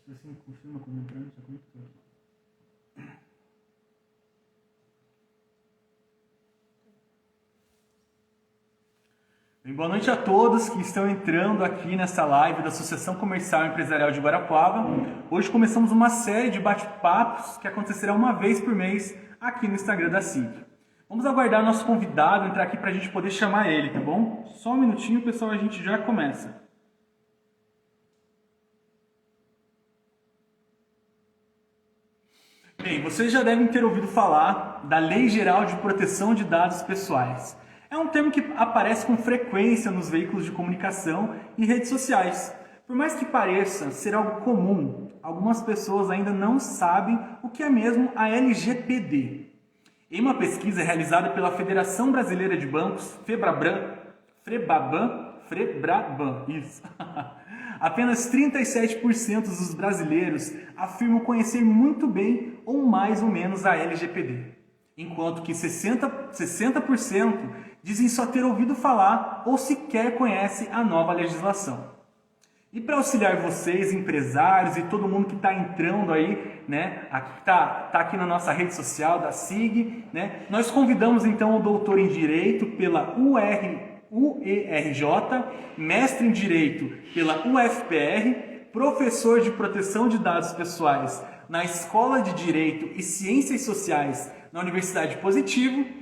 Assim, confirma quando entrar no seu conector. Bem, boa noite a todos que estão entrando aqui nessa live da Associação Comercial e Empresarial de Guarapuava. Hoje começamos uma série de bate-papos que acontecerá uma vez por mês aqui no Instagram da SIG. Vamos aguardar nosso convidado entrar aqui para a gente poder chamar ele, tá bom? Só um minutinho, pessoal, a gente já começa. Bem, vocês já devem ter ouvido falar da Lei Geral de Proteção de Dados Pessoais. É um termo que aparece com frequência nos veículos de comunicação e redes sociais. Por mais que pareça ser algo comum, algumas pessoas ainda não sabem o que é mesmo a LGPD. Em uma pesquisa realizada pela Federação Brasileira de Bancos, FEBRABAN, isso. Apenas 37% dos brasileiros afirmam conhecer muito bem ou mais ou menos a LGPD, enquanto que 60% dizem só ter ouvido falar ou sequer conhecem a nova legislação. E para auxiliar vocês, empresários e todo mundo que está entrando aí, né, tá aqui na nossa rede social da SIG, né, nós convidamos então o doutor em Direito pela UERJ, mestre em Direito pela UFPR, professor de Proteção de Dados Pessoais na Escola de Direito e Ciências Sociais na Universidade Positivo,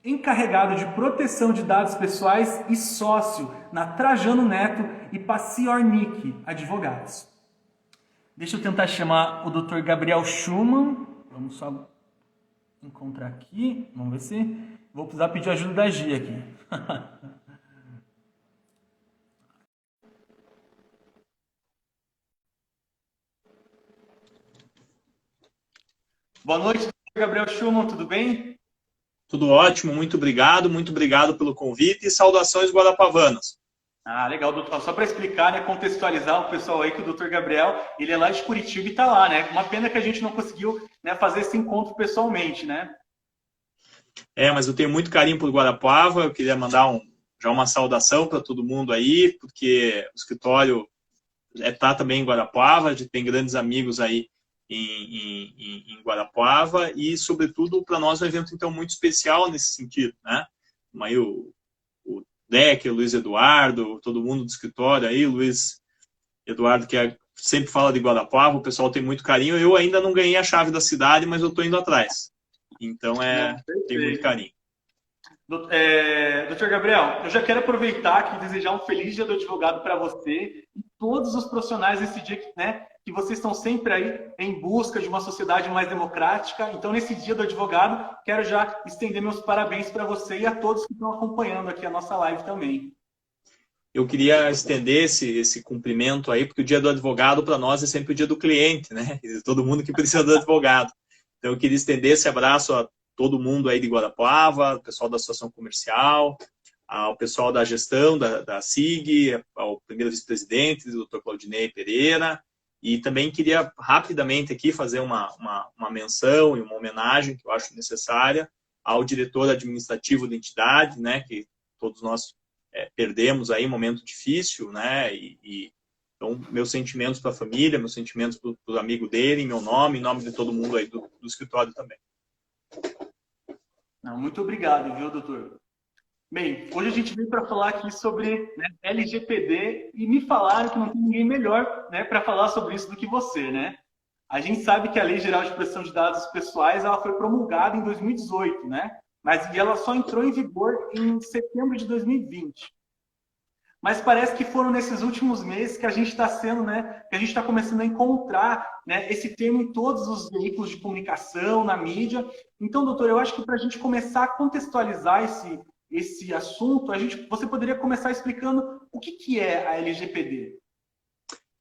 encarregado de Proteção de Dados Pessoais e sócio na Trajano Neto e Paciornik Advogados. Deixa eu tentar chamar o Dr. Gabriel Schumann. Vamos só encontrar aqui. Vamos ver se... Vou precisar pedir ajuda da Gia aqui. Boa noite, Dr. Gabriel Schumann, tudo bem? Tudo ótimo, muito obrigado pelo convite e saudações guarapavanas. Ah, legal, doutor. Só para explicar, né, contextualizar o pessoal aí que o doutor Gabriel, ele é lá de Curitiba e está lá, né? Uma pena que a gente não conseguiu, né, fazer esse encontro pessoalmente, né? Mas eu tenho muito carinho por Guarapuava, eu queria mandar já uma saudação para todo mundo aí, porque o escritório está também em Guarapuava, a gente tem grandes amigos aí em Guarapuava e, sobretudo, para nós é um evento então muito especial nesse sentido, né? Aí o Decker, o Luiz Eduardo, todo mundo do escritório aí, o Luiz Eduardo que sempre fala de Guarapuava, o pessoal tem muito carinho. Eu ainda não ganhei a chave da cidade, mas eu estou indo atrás. Então tem muito carinho. Doutor Gabriel, eu já quero aproveitar aqui e desejar um feliz dia do advogado para você e todos os profissionais nesse dia, né, que vocês estão sempre aí em busca de uma sociedade mais democrática. Então, nesse dia do advogado, quero já estender meus parabéns para você e a todos que estão acompanhando aqui a nossa live também. Eu queria estender esse cumprimento aí, porque o dia do advogado para nós é sempre o dia do cliente, né? Todo mundo que precisa do advogado. Então, eu queria estender esse abraço a todo mundo aí de Guarapuava, o pessoal da Associação Comercial, ao pessoal da gestão da SIG, ao primeiro vice-presidente, o Dr. Claudinei Pereira, e também queria rapidamente aqui fazer uma menção e uma homenagem que eu acho necessária ao diretor administrativo da entidade, né, que todos nós perdemos aí um momento difícil, né, então meus sentimentos para a família, meus sentimentos para o amigo dele, em meu nome, em nome de todo mundo aí do escritório também. Não, muito obrigado, viu, doutor? Bem, hoje a gente veio para falar aqui sobre, né, LGPD e me falaram que não tem ninguém melhor, né, para falar sobre isso do que você, né? A gente sabe que a Lei Geral de Proteção de Dados Pessoais ela foi promulgada em 2018, né? Mas ela só entrou em vigor em setembro de 2020. Mas parece que foram nesses últimos meses que a gente está sendo, né, que a gente está começando a encontrar, né, esse termo em todos os veículos de comunicação, na mídia. Então, doutor, eu acho que para a gente começar a contextualizar esse assunto, você poderia começar explicando o que é a LGPD?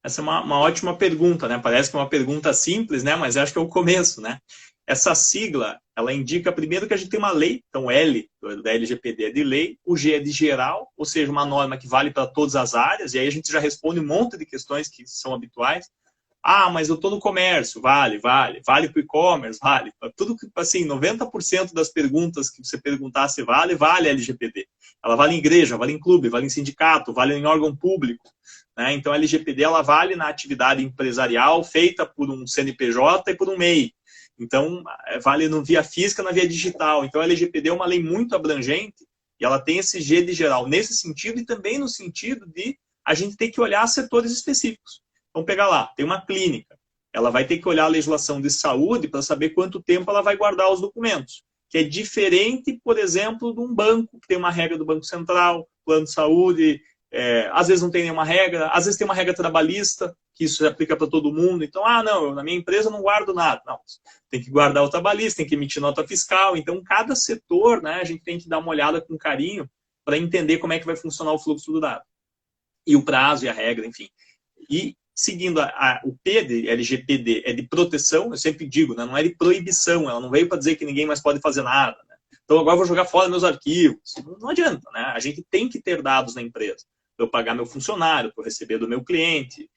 Essa é uma ótima pergunta, né? Parece que é uma pergunta simples, né? Mas acho que é o começo, né? Essa sigla, ela indica primeiro que a gente tem uma lei, então L da LGPD é de lei, o G é de geral, ou seja, uma norma que vale para todas as áreas, e aí a gente já responde um monte de questões que são habituais. Ah, mas eu estou no comércio, vale para o e-commerce, vale. Tudo que, assim, 90% das perguntas que você perguntar se vale a LGPD. Ela vale em igreja, vale em clube, vale em sindicato, vale em órgão público. né? Então a LGPD ela vale na atividade empresarial feita por um CNPJ e por um MEI. Então vale no via física, na via digital. Então a LGPD é uma lei muito abrangente e ela tem esse G de geral nesse sentido e também no sentido de a gente ter que olhar setores específicos. Vamos pegar lá, tem uma clínica. Ela vai ter que olhar a legislação de saúde para saber quanto tempo ela vai guardar os documentos. Que é diferente, por exemplo, de um banco, que tem uma regra do Banco Central, plano de saúde, às vezes não tem nenhuma regra, às vezes tem uma regra trabalhista, que isso se aplica para todo mundo. Então, não, eu, na minha empresa eu não guardo nada. Não, tem que guardar o trabalhista, tem que emitir nota fiscal. Então, cada setor, né, a gente tem que dar uma olhada com carinho para entender como é que vai funcionar o fluxo do dado. E o prazo e a regra, enfim. E seguindo o P de LGPD, é de proteção, eu sempre digo, né, não é de proibição, ela não veio para dizer que ninguém mais pode fazer nada. Né? Então agora eu vou jogar fora meus arquivos. Não adianta, né? A gente tem que ter dados na empresa. Para eu pagar meu funcionário, para eu receber do meu cliente,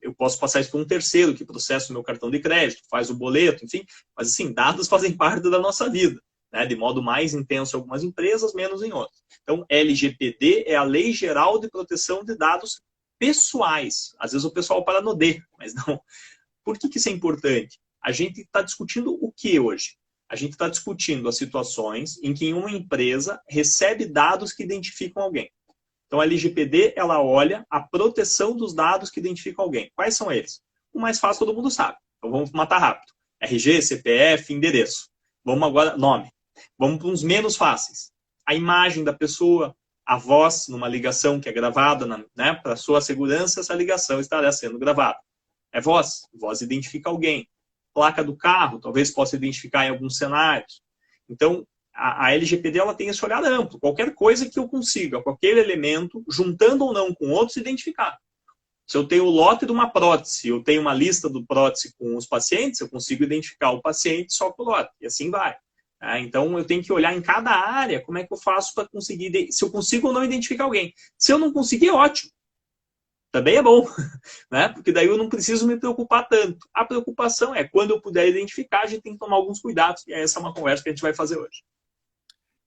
eu posso passar isso para um terceiro que processa o meu cartão de crédito, faz o boleto, enfim. Mas assim, dados fazem parte da nossa vida, né? De modo mais intenso em algumas empresas, menos em outras. Então LGPD é a Lei Geral de Proteção de Dados pessoais. Às vezes o pessoal para no D, mas não. Por que isso é importante? A gente está discutindo o que hoje? A gente está discutindo as situações em que uma empresa recebe dados que identificam alguém. Então a LGPD, ela olha a proteção dos dados que identificam alguém. Quais são eles? O mais fácil todo mundo sabe. Então vamos matar rápido. RG, CPF, endereço. Vamos agora, nome. Vamos para uns menos fáceis. A imagem da pessoa, a voz numa ligação que é gravada, né, para sua segurança, essa ligação estará sendo gravada. É voz, voz identifica alguém. Placa do carro, talvez possa identificar em alguns cenários. Então, a LGPD ela tem esse olhar amplo. Qualquer coisa que eu consiga, qualquer elemento, juntando ou não com outros, identificar. Se eu tenho o lote de uma prótese, eu tenho uma lista do prótese com os pacientes, eu consigo identificar o paciente só com o lote. E assim vai. Então, eu tenho que olhar em cada área como é que eu faço para conseguir, se eu consigo ou não identificar alguém. Se eu não conseguir, ótimo. Também é bom, né? Porque daí eu não preciso me preocupar tanto. A preocupação é quando eu puder identificar, a gente tem que tomar alguns cuidados. E essa é uma conversa que a gente vai fazer hoje.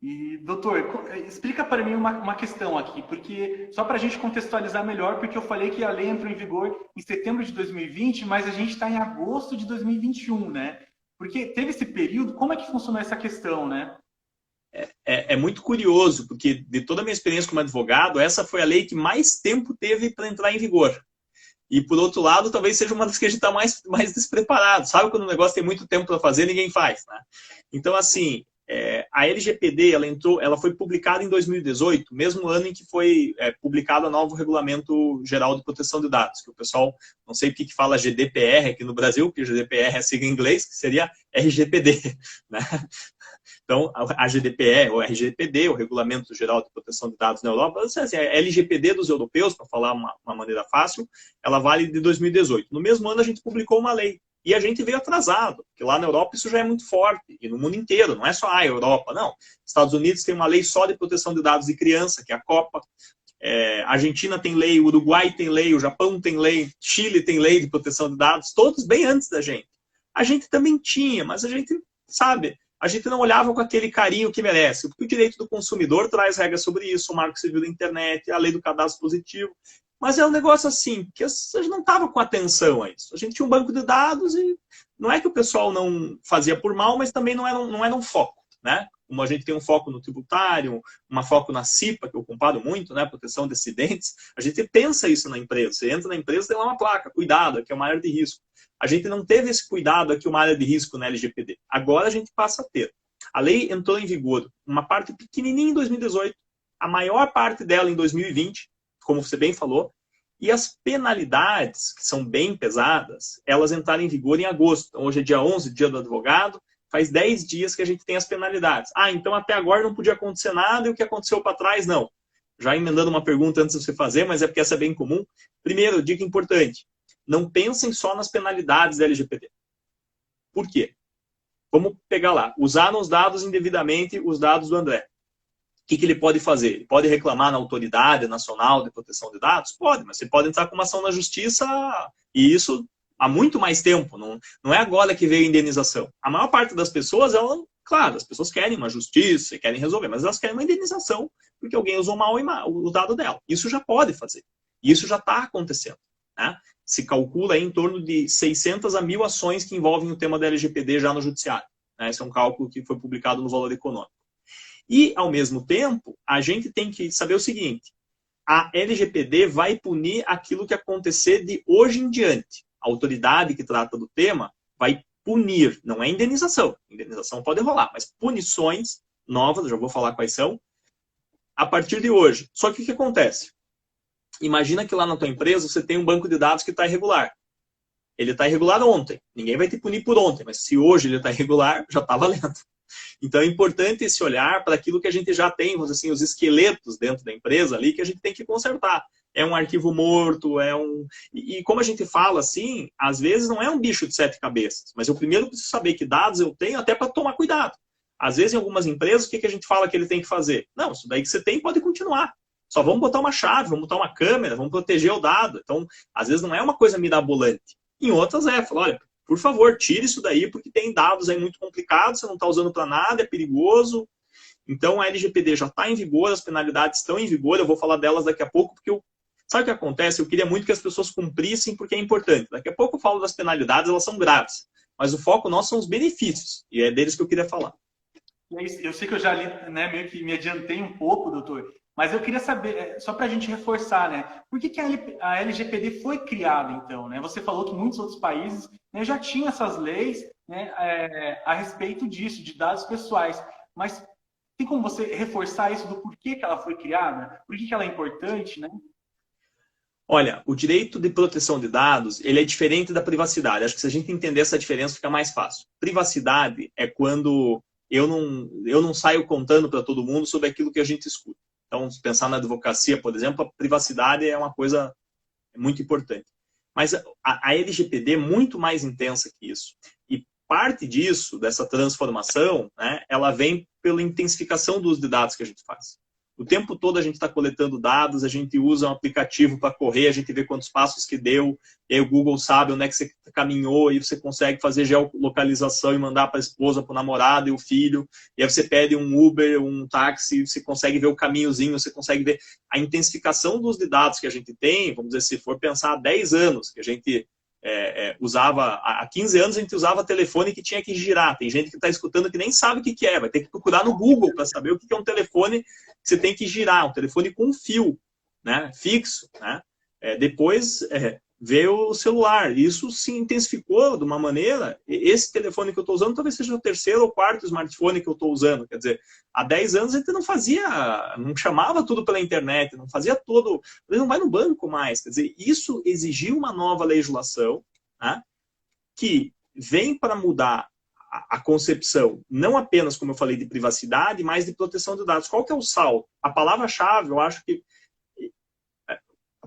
E, doutor, explica para mim uma questão aqui, porque só para a gente contextualizar melhor, porque eu falei que a lei entrou em vigor em setembro de 2020, mas a gente está em agosto de 2021, né? Porque teve esse período, como é que funcionou essa questão, né? É muito curioso, porque de toda a minha experiência como advogado, essa foi a lei que mais tempo teve para entrar em vigor. E, por outro lado, talvez seja uma das que a gente está mais despreparado. Sabe quando o negócio tem muito tempo para fazer, ninguém faz, né? Então, assim, a LGPD, ela foi publicada em 2018, mesmo ano em que foi publicado o novo Regulamento Geral de Proteção de Dados, que o pessoal, não sei porque que fala GDPR aqui no Brasil, porque GDPR é sigla em inglês, que seria RGPD, né? Então, a GDPR, ou RGPD, o Regulamento Geral de Proteção de Dados na Europa, assim, a LGPD dos europeus, para falar uma maneira fácil, ela vale de 2018. No mesmo ano, a gente publicou uma lei. E a gente veio atrasado, porque lá na Europa isso já é muito forte, e no mundo inteiro, não é só a Europa, não. Estados Unidos tem uma lei só de proteção de dados de criança, que é a COPPA. A Argentina tem lei, o Uruguai tem lei, o Japão tem lei, Chile tem lei de proteção de dados, todos bem antes da gente. A gente também tinha, mas a gente, sabe, a gente não olhava com aquele carinho que merece, porque o direito do consumidor traz regras sobre isso, o Marco Civil da Internet, a lei do cadastro positivo. Mas é um negócio assim, que a gente não estava com atenção a isso. A gente tinha um banco de dados e não é que o pessoal não fazia por mal, mas também não era um foco, né? Como a gente tem um foco no tributário, um foco na CIPA, que eu comparo muito, né? Proteção de acidentes. A gente pensa isso na empresa. Você entra na empresa, tem lá uma placa, cuidado, aqui é uma área de risco. A gente não teve esse cuidado aqui, uma área de risco na LGPD. Agora a gente passa a ter. A lei entrou em vigor, uma parte pequenininha em 2018, a maior parte dela em 2020, como você bem falou, e as penalidades, que são bem pesadas, elas entraram em vigor em agosto. Então, hoje é dia 11, dia do advogado, faz 10 dias que a gente tem as penalidades. Então até agora não podia acontecer nada e o que aconteceu para trás, não. Já emendando uma pergunta antes de você fazer, mas é porque essa é bem comum. Primeiro, dica importante, não pensem só nas penalidades da LGPD. Por quê? Vamos pegar lá, usaram os dados indevidamente, os dados do André. O que ele pode fazer? Ele pode reclamar na Autoridade Nacional de Proteção de Dados? Pode, mas você pode entrar com uma ação na Justiça e isso há muito mais tempo. Não é agora que veio a indenização. A maior parte das pessoas, claro, as pessoas querem uma justiça, querem resolver, mas elas querem uma indenização porque alguém usou mal o dado dela. Isso já pode fazer. E isso já está acontecendo, né? Se calcula aí em torno de 600 a 1.000 ações que envolvem o tema da LGPD já no judiciário, né? Esse é um cálculo que foi publicado no Valor Econômico. E, ao mesmo tempo, a gente tem que saber o seguinte, a LGPD vai punir aquilo que acontecer de hoje em diante. A autoridade que trata do tema vai punir, não é indenização. Indenização pode rolar, mas punições novas, já vou falar quais são, a partir de hoje. Só que o que acontece? Imagina que lá na tua empresa você tem um banco de dados que está irregular. Ele está irregular ontem. Ninguém vai te punir por ontem, mas se hoje ele está irregular, já está valendo. Então é importante esse olhar para aquilo que a gente já tem, assim, os esqueletos dentro da empresa ali que a gente tem que consertar. É um arquivo morto, é um... E como a gente fala assim, às vezes não é um bicho de 7 cabeças, mas eu primeiro preciso saber que dados eu tenho até para tomar cuidado. Às vezes em algumas empresas, o que a gente fala que ele tem que fazer? Não, isso daí que você tem pode continuar. Só vamos botar uma chave, vamos botar uma câmera, vamos proteger o dado. Então, às vezes não é uma coisa mirabolante. Em outras fala, olha, por favor, tire isso daí, porque tem dados aí muito complicados, você não está usando para nada, é perigoso. Então, a LGPD já está em vigor, as penalidades estão em vigor, eu vou falar delas daqui a pouco, porque sabe o que acontece? Eu queria muito que as pessoas cumprissem, porque é importante. Daqui a pouco eu falo das penalidades, elas são graves. Mas o foco nosso são os benefícios, e é deles que eu queria falar. Eu sei que eu já li, né, meio que me adiantei um pouco, doutor, mas eu queria saber, só para a gente reforçar, né, por que a LGPD foi criada, então? Né? Você falou que muitos outros países, né, já tinham essas leis, né, a respeito disso, de dados pessoais, mas tem como você reforçar isso do porquê que ela foi criada? Por que ela é importante, né? Olha, o direito de proteção de dados, ele é diferente da privacidade. Acho que se a gente entender essa diferença, fica mais fácil. Privacidade é quando eu não saio contando para todo mundo sobre aquilo que a gente escuta. Então, se pensar na advocacia, por exemplo, a privacidade é uma coisa muito importante. Mas a LGPD é muito mais intensa que isso. E parte disso, dessa transformação, né, ela vem pela intensificação do uso de dados que a gente faz. O tempo todo a gente está coletando dados, a gente usa um aplicativo para correr, a gente vê quantos passos que deu, e aí o Google sabe onde é que você caminhou, e você consegue fazer geolocalização e mandar para a esposa, para o namorado e o filho, e aí você pede um Uber, um táxi, você consegue ver o caminhozinho, você consegue ver a intensificação dos dados que a gente tem, vamos dizer, se for pensar há 10 anos, que a gente usava, há 15 anos a gente usava telefone que tinha que girar. Tem gente que está escutando que nem sabe o que é, vai ter que procurar no Google para saber o que é um telefone que você tem que girar, um telefone com fio, né, fixo, né? Depois veio o celular, isso se intensificou de uma maneira, esse telefone que eu estou usando talvez seja o terceiro ou quarto smartphone que eu estou usando, quer dizer, há 10 anos a gente não chamava tudo pela internet, não fazia todo, ele não vai no banco mais, quer dizer, isso exigiu uma nova legislação, né, que vem para mudar a concepção, não apenas, como eu falei, de privacidade, mas de proteção de dados. Qual que é o salto? A palavra-chave, eu acho que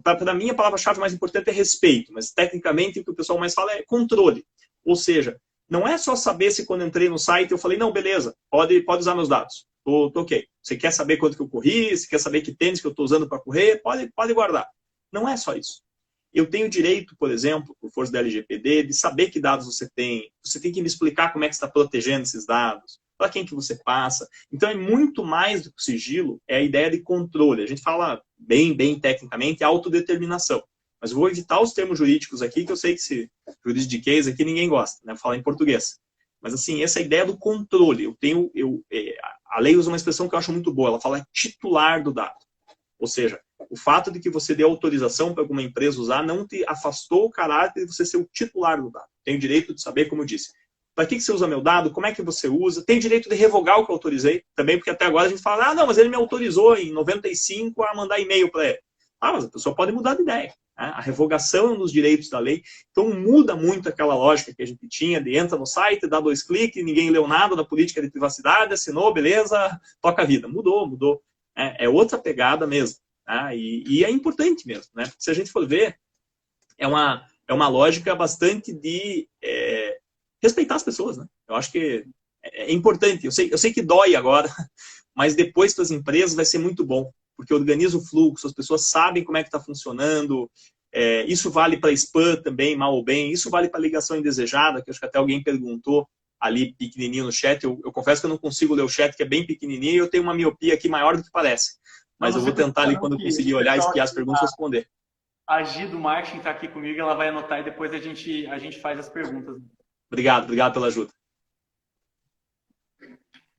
para mim, a palavra-chave mais importante é respeito, mas tecnicamente o que o pessoal mais fala é controle. Ou seja, não é só saber se quando entrei no site eu falei, não, beleza, pode usar meus dados, tô ok. Você quer saber quanto que eu corri, você quer saber que tênis que eu estou usando para correr, pode guardar. Não é só isso. Eu tenho direito, por exemplo, por força da LGPD, de saber que dados você tem que me explicar como é que você está protegendo esses dados, para quem que você passa. Então é muito mais do que o sigilo, é a ideia de controle. A gente fala bem tecnicamente, autodeterminação. Mas eu vou evitar os termos jurídicos aqui, que eu sei que se juridiquês aqui ninguém gosta, né? Falar em português. Mas assim, essa ideia do controle. A lei usa uma expressão que eu acho muito boa, ela fala titular do dado. Ou seja, o fato de que você dê autorização para alguma empresa usar não te afastou o caráter de você ser o titular do dado. Tem o direito de saber, como eu disse, para que você usa meu dado, como é que você usa, tem direito de revogar o que eu autorizei, também porque até agora a gente fala, não, mas ele me autorizou em 95 a mandar e-mail para ele. Mas a pessoa pode mudar de ideia. Né? A revogação é um dos direitos da lei, então muda muito aquela lógica que a gente tinha de entra no site, dá 2 cliques, ninguém leu nada da política de privacidade, assinou, beleza, toca a vida. Mudou. É outra pegada mesmo. Né? E é importante mesmo. Né? Se a gente for ver, é uma lógica bastante de respeitar as pessoas. Né? Eu acho que é importante. Eu sei que dói agora, mas depois para as empresas vai ser muito bom, porque organiza o fluxo, as pessoas sabem como é que está funcionando. Isso vale para spam também, mal ou bem. Isso vale para ligação indesejada, que acho que até alguém perguntou ali pequenininho no chat. Eu confesso que eu não consigo ler o chat, que é bem pequenininho, e eu tenho uma miopia aqui maior do que parece. Mas eu vou tentar ali, quando eu conseguir olhar, espiar as perguntas, responder. A Gi do marketing está aqui comigo, ela vai anotar e depois a gente faz as perguntas. Obrigado pela ajuda.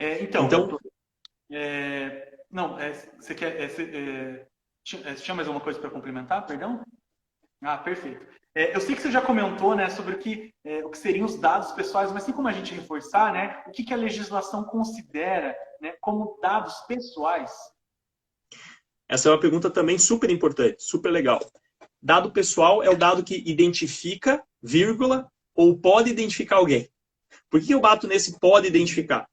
Então, Então, doutor, não, você quer, tinha mais alguma coisa para complementar, perdão? Ah, perfeito. Eu sei que você já comentou, né, sobre o que seriam os dados pessoais, mas tem como a gente reforçar, né, o que a legislação considera, né, como dados pessoais? essa é uma pergunta também super importante, super legal. Dado pessoal é o dado que identifica, vírgula, ou pode identificar alguém. Por que eu bato nesse pode identificar?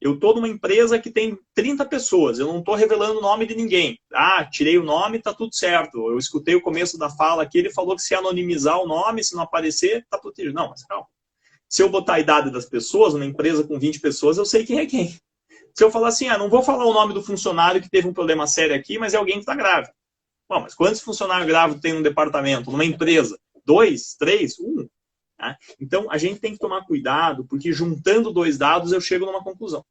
Eu estou numa empresa que tem 30 pessoas, eu não estou revelando o nome de ninguém. Ah, tirei o nome, está tudo certo. Eu escutei o começo da fala aqui, ele falou que se anonimizar o nome, se não aparecer, está protegido. Não, mas calma. Se eu botar a idade das pessoas, numa empresa com 20 pessoas, eu sei quem é quem. Se eu falar assim, não vou falar o nome do funcionário que teve um problema sério aqui, mas é alguém que está grave. Bom, mas quantos funcionários grávidos tem num departamento, numa empresa? 2, 3, 1? Né? Então, a gente tem que tomar cuidado, porque juntando dois dados, eu chego numa conclusão.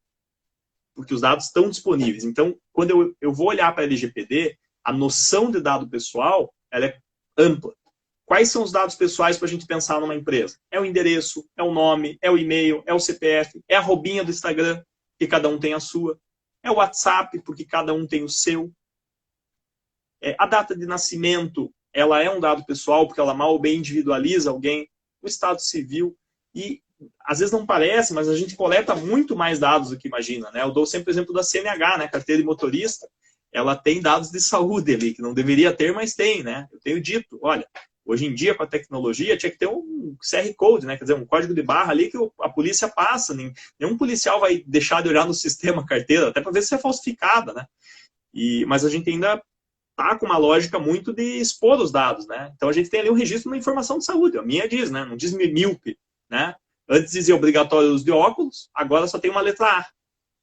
Porque os dados estão disponíveis. Então, quando eu vou olhar para a LGPD, a noção de dado pessoal ela é ampla. Quais são os dados pessoais para a gente pensar numa empresa? É o endereço, é o nome, é o e-mail, é o CPF, é a arrobinha do Instagram, que cada um tem a sua. É o WhatsApp, porque cada um tem o seu. A data de nascimento, ela é um dado pessoal, porque ela mal ou bem individualiza alguém. O estado civil. E, às vezes não parece, mas a gente coleta muito mais dados do que imagina. Né? Eu dou sempre o exemplo da CNH, né? Carteira de motorista. Ela tem dados de saúde ali, que não deveria ter, mas tem. Né? Eu tenho dito, olha, hoje em dia, com a tecnologia, tinha que ter um QR Code, né? Quer dizer, um código de barra ali que a polícia passa. Nenhum policial vai deixar de olhar no sistema a carteira, até para ver se é falsificada. Né? Mas a gente ainda tá com uma lógica muito de expor os dados, né? Então a gente tem ali um registro de uma informação de saúde. A minha diz, né? Não diz míope, né? Antes dizia obrigatório o uso de óculos, agora só tem uma letra A.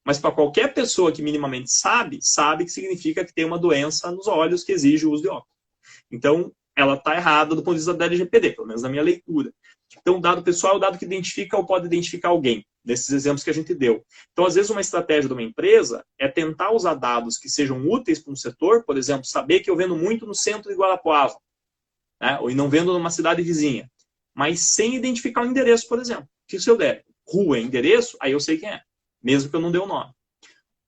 Mas para qualquer pessoa que minimamente sabe que significa que tem uma doença nos olhos que exige o uso de óculos. Então, ela está errada do ponto de vista da LGPD, pelo menos na minha leitura. Então, o dado pessoal é o dado que identifica ou pode identificar alguém, nesses exemplos que a gente deu. Então, às vezes, uma estratégia de uma empresa é tentar usar dados que sejam úteis para um setor, por exemplo, saber que eu vendo muito no centro de Guarapuava, né? Ou não vendo numa cidade vizinha, mas sem identificar o endereço, por exemplo. Que se eu der rua, endereço, aí eu sei quem é, mesmo que eu não dê o nome.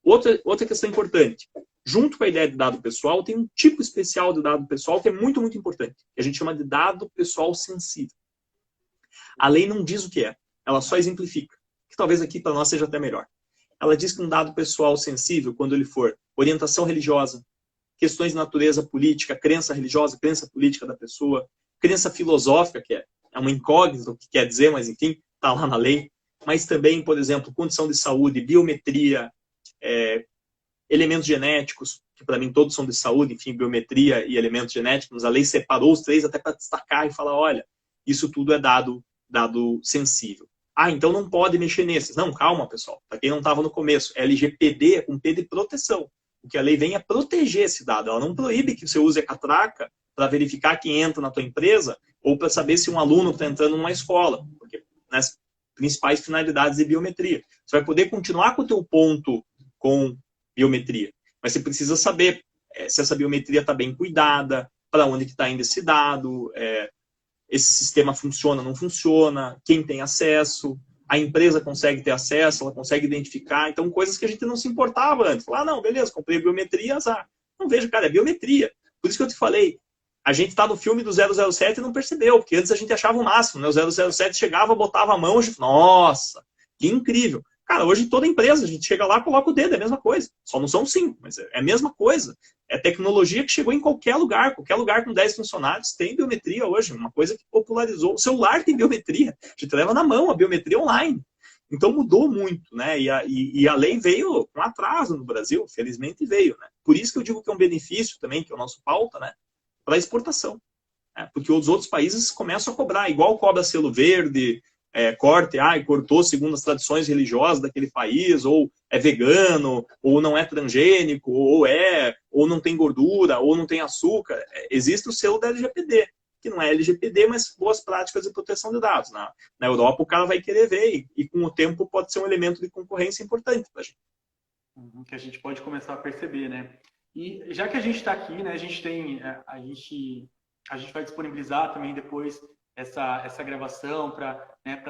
Outra questão importante. Junto com a ideia de dado pessoal, tem um tipo especial de dado pessoal que é muito, muito importante, que a gente chama de dado pessoal sensível. A lei não diz o que é, ela só exemplifica, que talvez aqui para nós seja até melhor. Ela diz que um dado pessoal sensível, quando ele for orientação religiosa, questões de natureza política, crença religiosa, crença política da pessoa, crença filosófica, que é uma incógnita o que quer dizer, mas enfim, está lá na lei, mas também, por exemplo, condição de saúde, biometria, elementos genéticos, que para mim todos são de saúde, enfim, biometria e elementos genéticos, a lei separou os três até para destacar e falar, olha, isso tudo é dado sensível. Então não pode mexer nesses. Não, calma, pessoal. Para quem não estava no começo, LGPD é com P de proteção. O que a lei vem é proteger esse dado. Ela não proíbe que você use a catraca para verificar quem entra na tua empresa ou para saber se um aluno está entrando numa escola. Porque nas principais finalidades de biometria. Você vai poder continuar com o teu ponto com biometria. Mas você precisa saber se essa biometria está bem cuidada, para onde que está indo esse dado, esse sistema funciona ou não funciona, quem tem acesso, a empresa consegue ter acesso, ela consegue identificar. Então, coisas que a gente não se importava antes. Não, beleza, comprei biometria, azar. Não vejo, cara, é biometria. Por isso que eu te falei, a gente está no filme do 007 e não percebeu, porque antes a gente achava o máximo, né? O 007 chegava, botava a mão, nossa, que incrível. Cara, hoje toda empresa, a gente chega lá, coloca o dedo, é a mesma coisa. Só não são 5, mas é a mesma coisa. É tecnologia que chegou em qualquer lugar com 10 funcionários tem biometria hoje, uma coisa que popularizou. O celular tem biometria, a gente leva na mão a biometria online. Então mudou muito, né? E a lei veio com atraso no Brasil, felizmente veio, né? Por isso que eu digo que é um benefício também, que é o nosso pauta, né? Para exportação. Né? Porque os outros países começam a cobrar, igual cobra selo verde, corte, cortou segundo as tradições religiosas daquele país, ou é vegano, ou não é transgênico, ou não tem gordura, ou não tem açúcar. Existe o selo da LGPD, que não é LGPD, mas boas práticas de proteção de dados. Na Europa o cara vai querer ver, e com o tempo pode ser um elemento de concorrência importante para a gente. Que a gente pode começar a perceber, né? E já que a gente está aqui, né, a gente A gente vai disponibilizar também depois essa gravação para, né,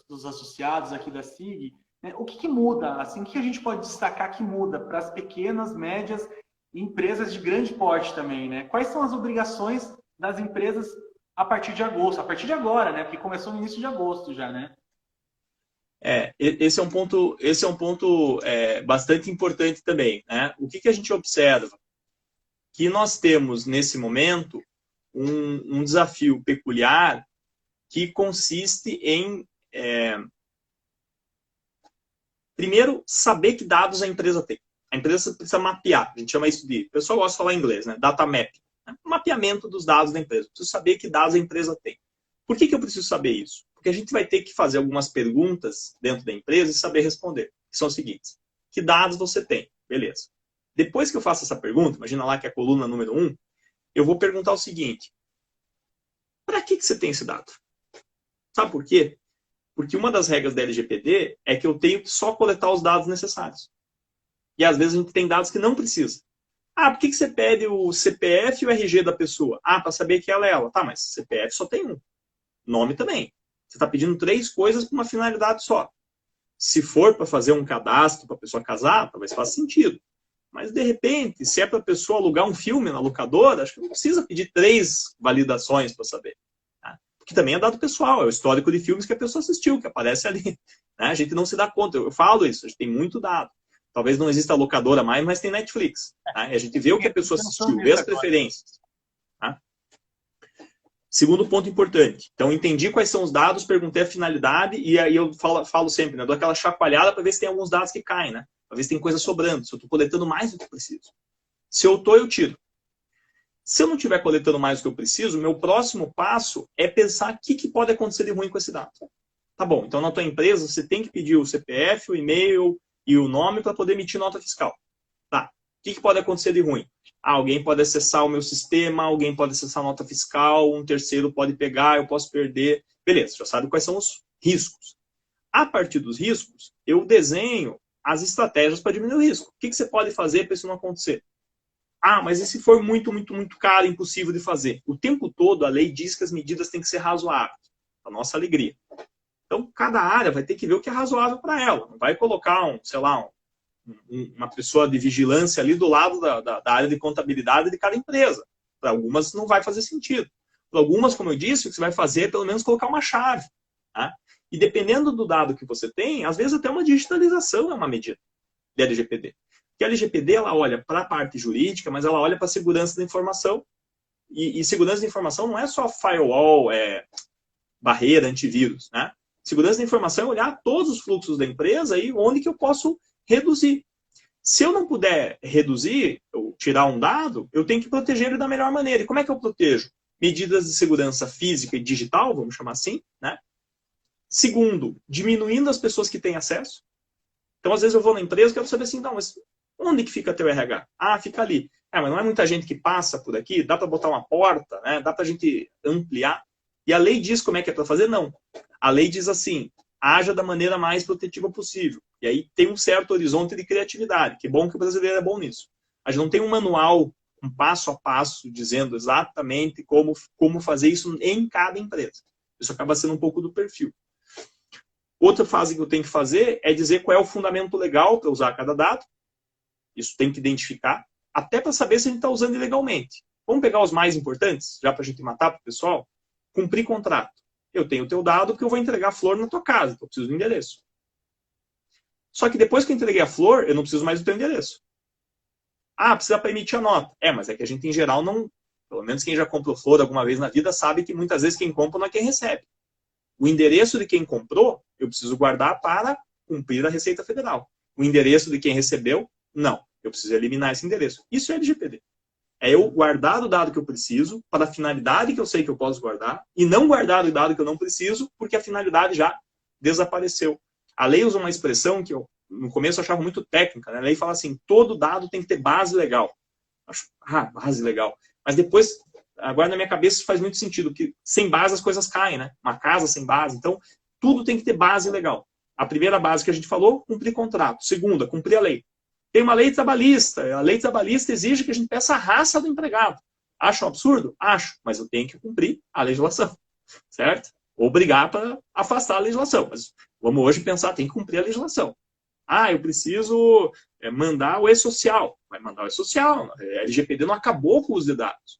os associados aqui da SIG. Né? O que muda? Assim, o que a gente pode destacar que muda para as pequenas, médias e empresas de grande porte também? Né? Quais são as obrigações das empresas a partir de agosto? A partir de agora, né? Porque começou no início de agosto já, né? Esse é um ponto bastante importante também, né? O que a gente observa? Que nós temos, nesse momento, um desafio peculiar que consiste em, primeiro, saber que dados a empresa tem. A empresa precisa mapear, a gente chama isso de, o pessoal gosta de falar em inglês, né? Data mapping, né? Mapeamento dos dados da empresa. Eu preciso saber que dados a empresa tem. Por que eu preciso saber isso? Porque a gente vai ter que fazer algumas perguntas dentro da empresa e saber responder, que são os seguintes. Que dados você tem? Beleza. Depois que eu faço essa pergunta, imagina lá que é a coluna número 1, eu vou perguntar o seguinte. Para que você tem esse dado? Sabe por quê? Porque uma das regras da LGPD é que eu tenho que só coletar os dados necessários. E às vezes a gente tem dados que não precisa. Por que você pede o CPF e o RG da pessoa? Para saber que ela é ela. Tá, mas CPF só tem um. Nome também. Você está pedindo 3 coisas para uma finalidade só. Se for para fazer um cadastro para a pessoa casar, talvez faça sentido. Mas, de repente, se é para a pessoa alugar um filme na locadora, acho que não precisa pedir 3 validações para saber. Tá? Porque também é dado pessoal, é o histórico de filmes que a pessoa assistiu, que aparece ali. Né? A gente não se dá conta. Eu falo isso, a gente tem muito dado. Talvez não exista locadora mais, mas tem Netflix. Tá? E a gente vê o que a pessoa assistiu, vê as preferências. Tá? Segundo ponto importante. Então, entendi quais são os dados, perguntei a finalidade, e aí eu falo sempre, né? Dou aquela chacoalhada para ver se tem alguns dados que caem, né? Para ver se tem coisa sobrando, se eu estou coletando mais do que eu preciso. Se eu estou, eu tiro. Se eu não estiver coletando mais do que eu preciso, meu próximo passo é pensar o que pode acontecer de ruim com esse dado. Tá bom, então na tua empresa você tem que pedir o CPF, o e-mail e o nome para poder emitir nota fiscal. Tá, o que pode acontecer de ruim? Alguém pode acessar o meu sistema, alguém pode acessar a nota fiscal, um terceiro pode pegar, eu posso perder. Beleza, já sabe quais são os riscos. A partir dos riscos, eu desenho as estratégias para diminuir o risco. O que você pode fazer para isso não acontecer? Mas e se for muito, muito, muito caro, impossível de fazer? O tempo todo a lei diz que as medidas têm que ser razoáveis, para nossa alegria. Então, cada área vai ter que ver o que é razoável para ela. Não vai colocar uma pessoa de vigilância ali do lado da área de contabilidade de cada empresa. Para algumas não vai fazer sentido. Para algumas, como eu disse, o que você vai fazer é pelo menos colocar uma chave. Tá? E dependendo do dado que você tem, às vezes até uma digitalização é uma medida de LGPD. Porque a LGPD ela olha para a parte jurídica, mas ela olha para a segurança da informação. E segurança da informação não é só firewall, barreira, antivírus. Né? Segurança da informação é olhar todos os fluxos da empresa e onde que eu posso reduzir. Se eu não puder reduzir, ou tirar um dado, eu tenho que proteger ele da melhor maneira. E como é que eu protejo? Medidas de segurança física e digital, vamos chamar assim, né? Segundo, diminuindo as pessoas que têm acesso. Então, às vezes eu vou na empresa e quero saber assim, não, mas onde que fica teu RH? Fica ali. Mas não é muita gente que passa por aqui, dá para botar uma porta, né? Dá para a gente ampliar. E a lei diz como é que é para fazer? Não. A lei diz assim, haja da maneira mais protetiva possível. E aí tem um certo horizonte de criatividade. Que bom que o brasileiro é bom nisso. A gente não tem um manual, um passo a passo, dizendo exatamente como fazer isso em cada empresa. Isso acaba sendo um pouco do perfil. Outra fase que eu tenho que fazer é dizer qual é o fundamento legal para usar cada dado. Isso tem que identificar, até para saber se a gente está usando ilegalmente. Vamos pegar os mais importantes, já para a gente matar para o pessoal? Cumprir contrato. Eu tenho o teu dado porque eu vou entregar a flor na tua casa, então eu preciso do endereço. Só que depois que eu entreguei a flor, eu não preciso mais do teu endereço. Precisa para emitir a nota. Mas é que a gente, em geral, não... Pelo menos quem já comprou flor alguma vez na vida sabe que muitas vezes quem compra não é quem recebe. O endereço de quem comprou, eu preciso guardar para cumprir a Receita Federal. O endereço de quem recebeu, não. Eu preciso eliminar esse endereço. Isso é LGPD. É eu guardar o dado que eu preciso para a finalidade que eu sei que eu posso guardar e não guardar o dado que eu não preciso porque a finalidade já desapareceu. A lei usa uma expressão que eu, no começo, achava muito técnica. Né? A lei fala assim, todo dado tem que ter base legal. Acho, base legal. Mas depois, agora na minha cabeça isso faz muito sentido, que sem base as coisas caem, né? Uma casa sem base. Então, tudo tem que ter base legal. A primeira base que a gente falou, cumprir contrato. Segunda, cumprir a lei. Tem uma lei trabalhista. A lei trabalhista exige que a gente peça a raça do empregado. Acho um absurdo? Acho, mas eu tenho que cumprir a legislação, certo? Ou brigar para afastar a legislação, mas vamos hoje pensar, tem que cumprir a legislação. Ah, eu preciso mandar o e-social. Vai mandar o e-social. A LGPD não acabou com o uso de dados.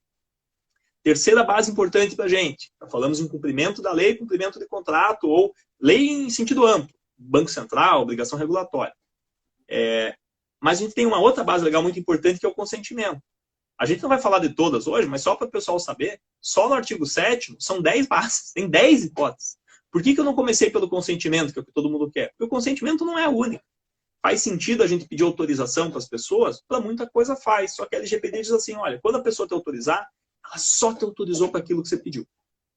Terceira base importante para a gente. Falamos em cumprimento da lei, cumprimento de contrato, ou lei em sentido amplo. Banco Central, obrigação regulatória. Mas a gente tem uma outra base legal muito importante, que é o consentimento. A gente não vai falar de todas hoje, mas só para o pessoal saber, só no artigo 7º são 10 bases, tem 10 hipóteses. Por que eu não comecei pelo consentimento, que é o que todo mundo quer? Porque o consentimento não é o único. Faz sentido a gente pedir autorização para as pessoas? Para muita coisa faz. Só que a LGPD diz assim, olha, quando a pessoa te autorizar, ela só te autorizou para aquilo que você pediu.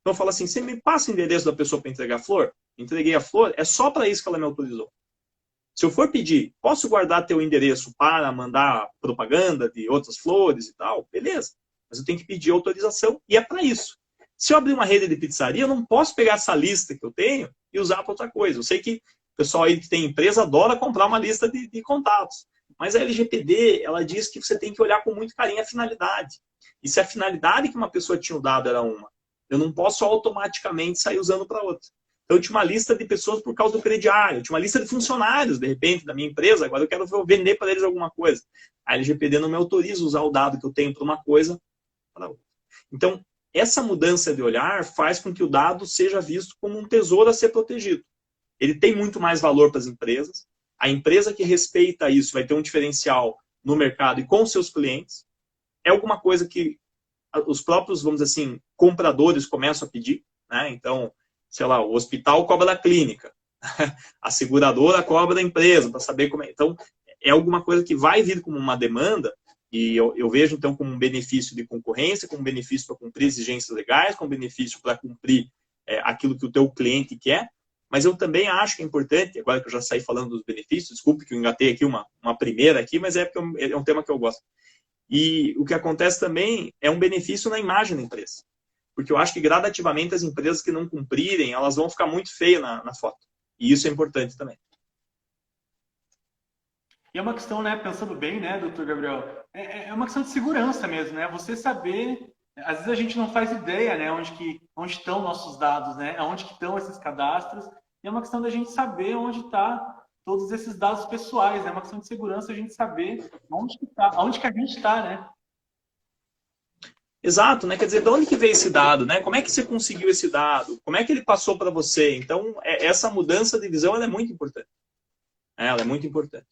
Então fala assim, você me passa o endereço da pessoa para entregar a flor? Entreguei a flor, é só para isso que ela me autorizou. Se eu for pedir, posso guardar teu endereço para mandar propaganda de outras flores e tal? Beleza. Mas eu tenho que pedir autorização e é para isso. Se eu abrir uma rede de pizzaria, eu não posso pegar essa lista que eu tenho e usar para outra coisa. Eu sei que o pessoal aí que tem empresa adora comprar uma lista de contatos. Mas a LGPD, ela diz que você tem que olhar com muito carinho a finalidade. E se a finalidade que uma pessoa tinha dado era uma, eu não posso automaticamente sair usando para outra. Então, eu tinha uma lista de pessoas por causa do crediário, eu tinha uma lista de funcionários, de repente, da minha empresa, agora eu quero vender para eles alguma coisa. A LGPD não me autoriza a usar o dado que eu tenho para uma coisa para outra. Então, essa mudança de olhar faz com que o dado seja visto como um tesouro a ser protegido. Ele tem muito mais valor para as empresas. A empresa que respeita isso vai ter um diferencial no mercado e com seus clientes. É alguma coisa que os próprios, vamos dizer assim, compradores começam a pedir, né? Então, sei lá, o hospital cobra da clínica, a seguradora cobra da empresa, para saber como é. Então, é alguma coisa que vai vir como uma demanda, e eu vejo, então, como um benefício de concorrência, como um benefício para cumprir exigências legais, como um benefício para cumprir aquilo que o teu cliente quer, mas eu também acho que é importante, agora que eu já saí falando dos benefícios, desculpe que eu engatei aqui uma primeira aqui, mas é porque é um tema que eu gosto. E o que acontece também é um benefício na imagem da empresa. Porque eu acho que gradativamente as empresas que não cumprirem, elas vão ficar muito feias na foto. E isso é importante também. E é uma questão, né, pensando bem, né, doutor Gabriel, é uma questão de segurança mesmo, né? Você saber, às vezes a gente não faz ideia, né, onde estão nossos dados, né? Onde que estão esses cadastros. E é uma questão da gente saber onde está todos esses dados pessoais, né? É uma questão de segurança a gente saber onde que a gente está, né? Exato, né? Quer dizer, de onde que veio esse dado, né? Como é que você conseguiu esse dado? Como é que ele passou para você? Então, essa mudança de visão ela é muito importante. Ela é muito importante.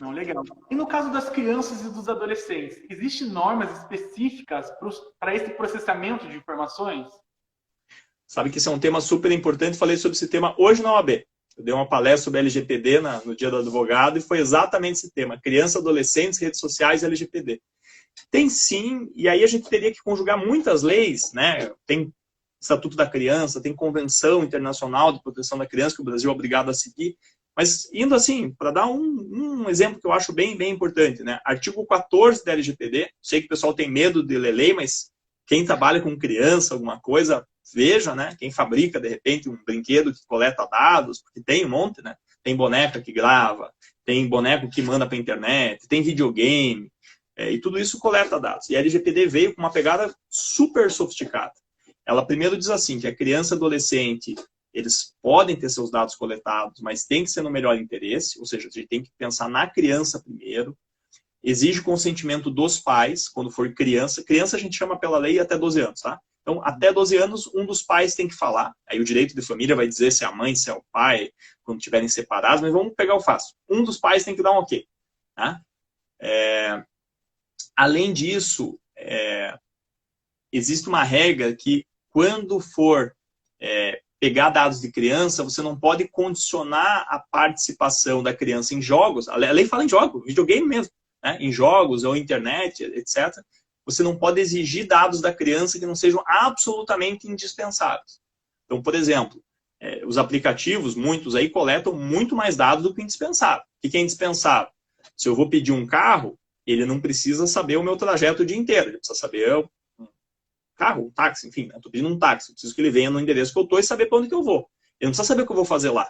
Não, legal. E no caso das crianças e dos adolescentes, existem normas específicas para esse processamento de informações? Sabe que isso é um tema super importante. Falei sobre esse tema hoje na OAB. Eu dei uma palestra sobre LGPD no Dia do Advogado e foi exatamente esse tema. Criança, adolescentes, redes sociais e LGPD. Tem sim, e aí a gente teria que conjugar muitas leis, né? Tem Estatuto da Criança, tem Convenção Internacional de Proteção da Criança, que o Brasil é obrigado a seguir. Mas indo assim, para dar um exemplo que eu acho bem importante, né? Artigo 14 da LGPD, sei que o pessoal tem medo de ler lei, mas quem trabalha com criança, alguma coisa, veja, né? Quem fabrica, de repente, um brinquedo que coleta dados, porque tem um monte, né? Tem boneca que grava, tem boneco que manda para a internet, tem videogame, e tudo isso coleta dados. E a LGPD veio com uma pegada super sofisticada. Ela primeiro diz assim, que a criança e adolescente, eles podem ter seus dados coletados, mas tem que ser no melhor interesse, ou seja, a gente tem que pensar na criança primeiro. Exige consentimento dos pais, quando for criança. Criança a gente chama pela lei até 12 anos, tá? Então, até 12 anos, um dos pais tem que falar. Aí o direito de família vai dizer se é a mãe, se é o pai, quando estiverem separados, mas vamos pegar o fácil. Um dos pais tem que dar um ok. Tá? Além disso, existe uma regra que quando for pegar dados de criança, você não pode condicionar a participação da criança em jogos. A lei fala em jogos, videogame mesmo, né? Em jogos ou internet, etc. Você não pode exigir dados da criança que não sejam absolutamente indispensáveis. Então, por exemplo, os aplicativos, muitos aí, coletam muito mais dados do que indispensável. O que é indispensável? Se eu vou pedir um carro, ele não precisa saber o meu trajeto o dia inteiro. Ele precisa saber um carro, um táxi, enfim. Eu estou pedindo um táxi. Eu preciso que ele venha no endereço que eu estou e saber para onde que eu vou. Ele não precisa saber o que eu vou fazer lá.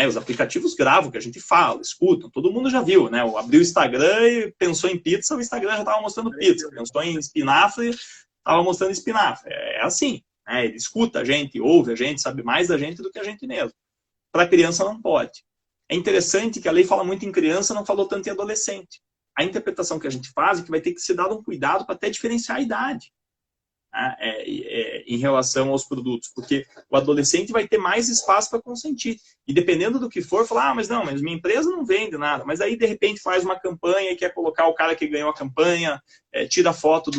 Os aplicativos gravam o que a gente fala, escutam. Todo mundo já viu, né? Abriu o Instagram e pensou em pizza, o Instagram já estava mostrando pizza. Pensou em espinafre, estava mostrando espinafre. É assim, né? Ele escuta a gente, ouve a gente, sabe mais da gente do que a gente mesmo. Para criança não pode. É interessante que a lei fala muito em criança, não falou tanto em adolescente. A interpretação que a gente faz é que vai ter que ser dado um cuidado para até diferenciar a idade, né, em relação aos produtos, porque o adolescente vai ter mais espaço para consentir. E dependendo do que for, falar, mas minha empresa não vende nada. Mas aí, de repente, faz uma campanha e quer colocar o cara que ganhou a campanha, tira foto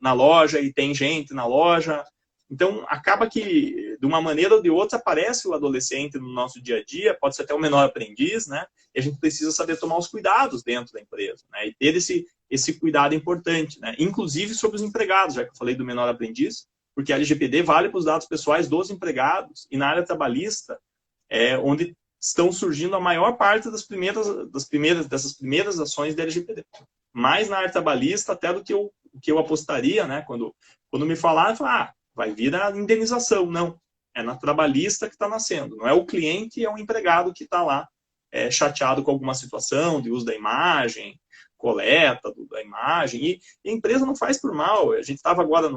na loja e tem gente na loja. Então, acaba que, de uma maneira ou de outra, aparece o adolescente no nosso dia a dia, pode ser até o menor aprendiz, né? E a gente precisa saber tomar os cuidados dentro da empresa, né? E ter esse cuidado importante, né? Inclusive sobre os empregados, já que eu falei do menor aprendiz, porque a LGPD vale para os dados pessoais dos empregados, e na área trabalhista, onde estão surgindo a maior parte dessas primeiras ações da LGPD. Mais na área trabalhista até do que eu apostaria, né? Quando me falaram, eu falei, vai vir a indenização. Não, é na trabalhista que está nascendo. Não é o cliente, é o empregado que está lá chateado com alguma situação de uso da imagem, coleta da imagem. E a empresa não faz por mal. A gente estava agora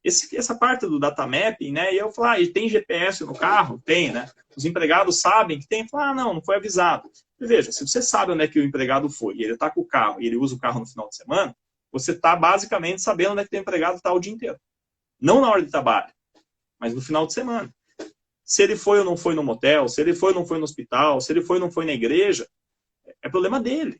essa parte do data mapping, né? E eu falei, e tem GPS no carro? Tem, né? Os empregados sabem que tem? Eu falei, não foi avisado. E veja, se você sabe onde é que o empregado foi e ele está com o carro e ele usa o carro no final de semana, você está basicamente sabendo onde é que o empregado está o dia inteiro. Não na hora de trabalho, mas no final de semana. Se ele foi ou não foi no motel, se ele foi ou não foi no hospital, se ele foi ou não foi na igreja, é problema dele.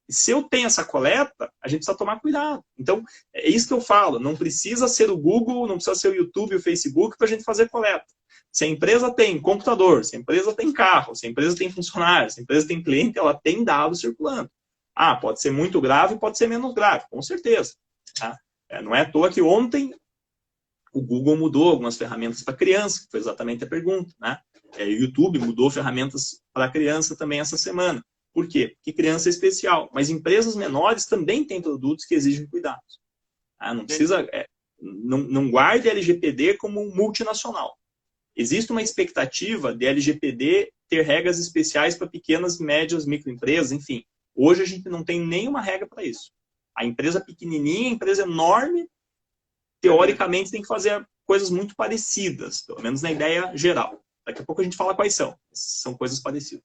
E se eu tenho essa coleta, a gente precisa tomar cuidado. Então, é isso que eu falo. Não precisa ser o Google, não precisa ser o YouTube e o Facebook para a gente fazer coleta. Se a empresa tem computador, se a empresa tem carro, se a empresa tem funcionário, se a empresa tem cliente, ela tem dados circulando. Pode ser muito grave, pode ser menos grave, com certeza. Tá? Não é à toa que ontem o Google mudou algumas ferramentas para criança, que foi exatamente a pergunta, né? O YouTube mudou ferramentas para criança também essa semana. Por quê? Porque criança é especial. Mas empresas menores também têm produtos que exigem cuidados. Não precisa... não guarde a LGPD como multinacional. Existe uma expectativa de LGPD ter regras especiais para pequenas, médias, microempresas, enfim. Hoje a gente não tem nenhuma regra para isso. A empresa pequenininha, a empresa enorme, teoricamente tem que fazer coisas muito parecidas, pelo menos na ideia geral. Daqui a pouco a gente fala quais são. São coisas parecidas.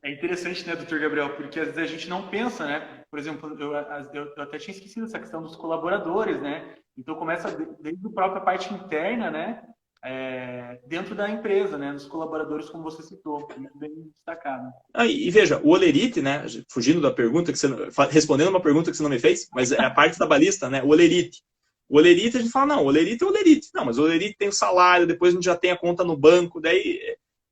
É interessante, né, doutor Gabriel, porque às vezes a gente não pensa, né? Por exemplo, eu até tinha esquecido essa questão dos colaboradores, né? Então começa desde a própria parte interna, né? Dentro da empresa, né? Dos colaboradores, como você citou, muito bem destacado. E veja, o Olerite, né? Fugindo da pergunta, respondendo uma pergunta que você não me fez, mas é a parte trabalhista, né? O Olerite. O Olerite, a gente fala, não, o Olerite é o Olerite. Não, mas o Olerite tem o salário, depois a gente já tem a conta no banco. Daí,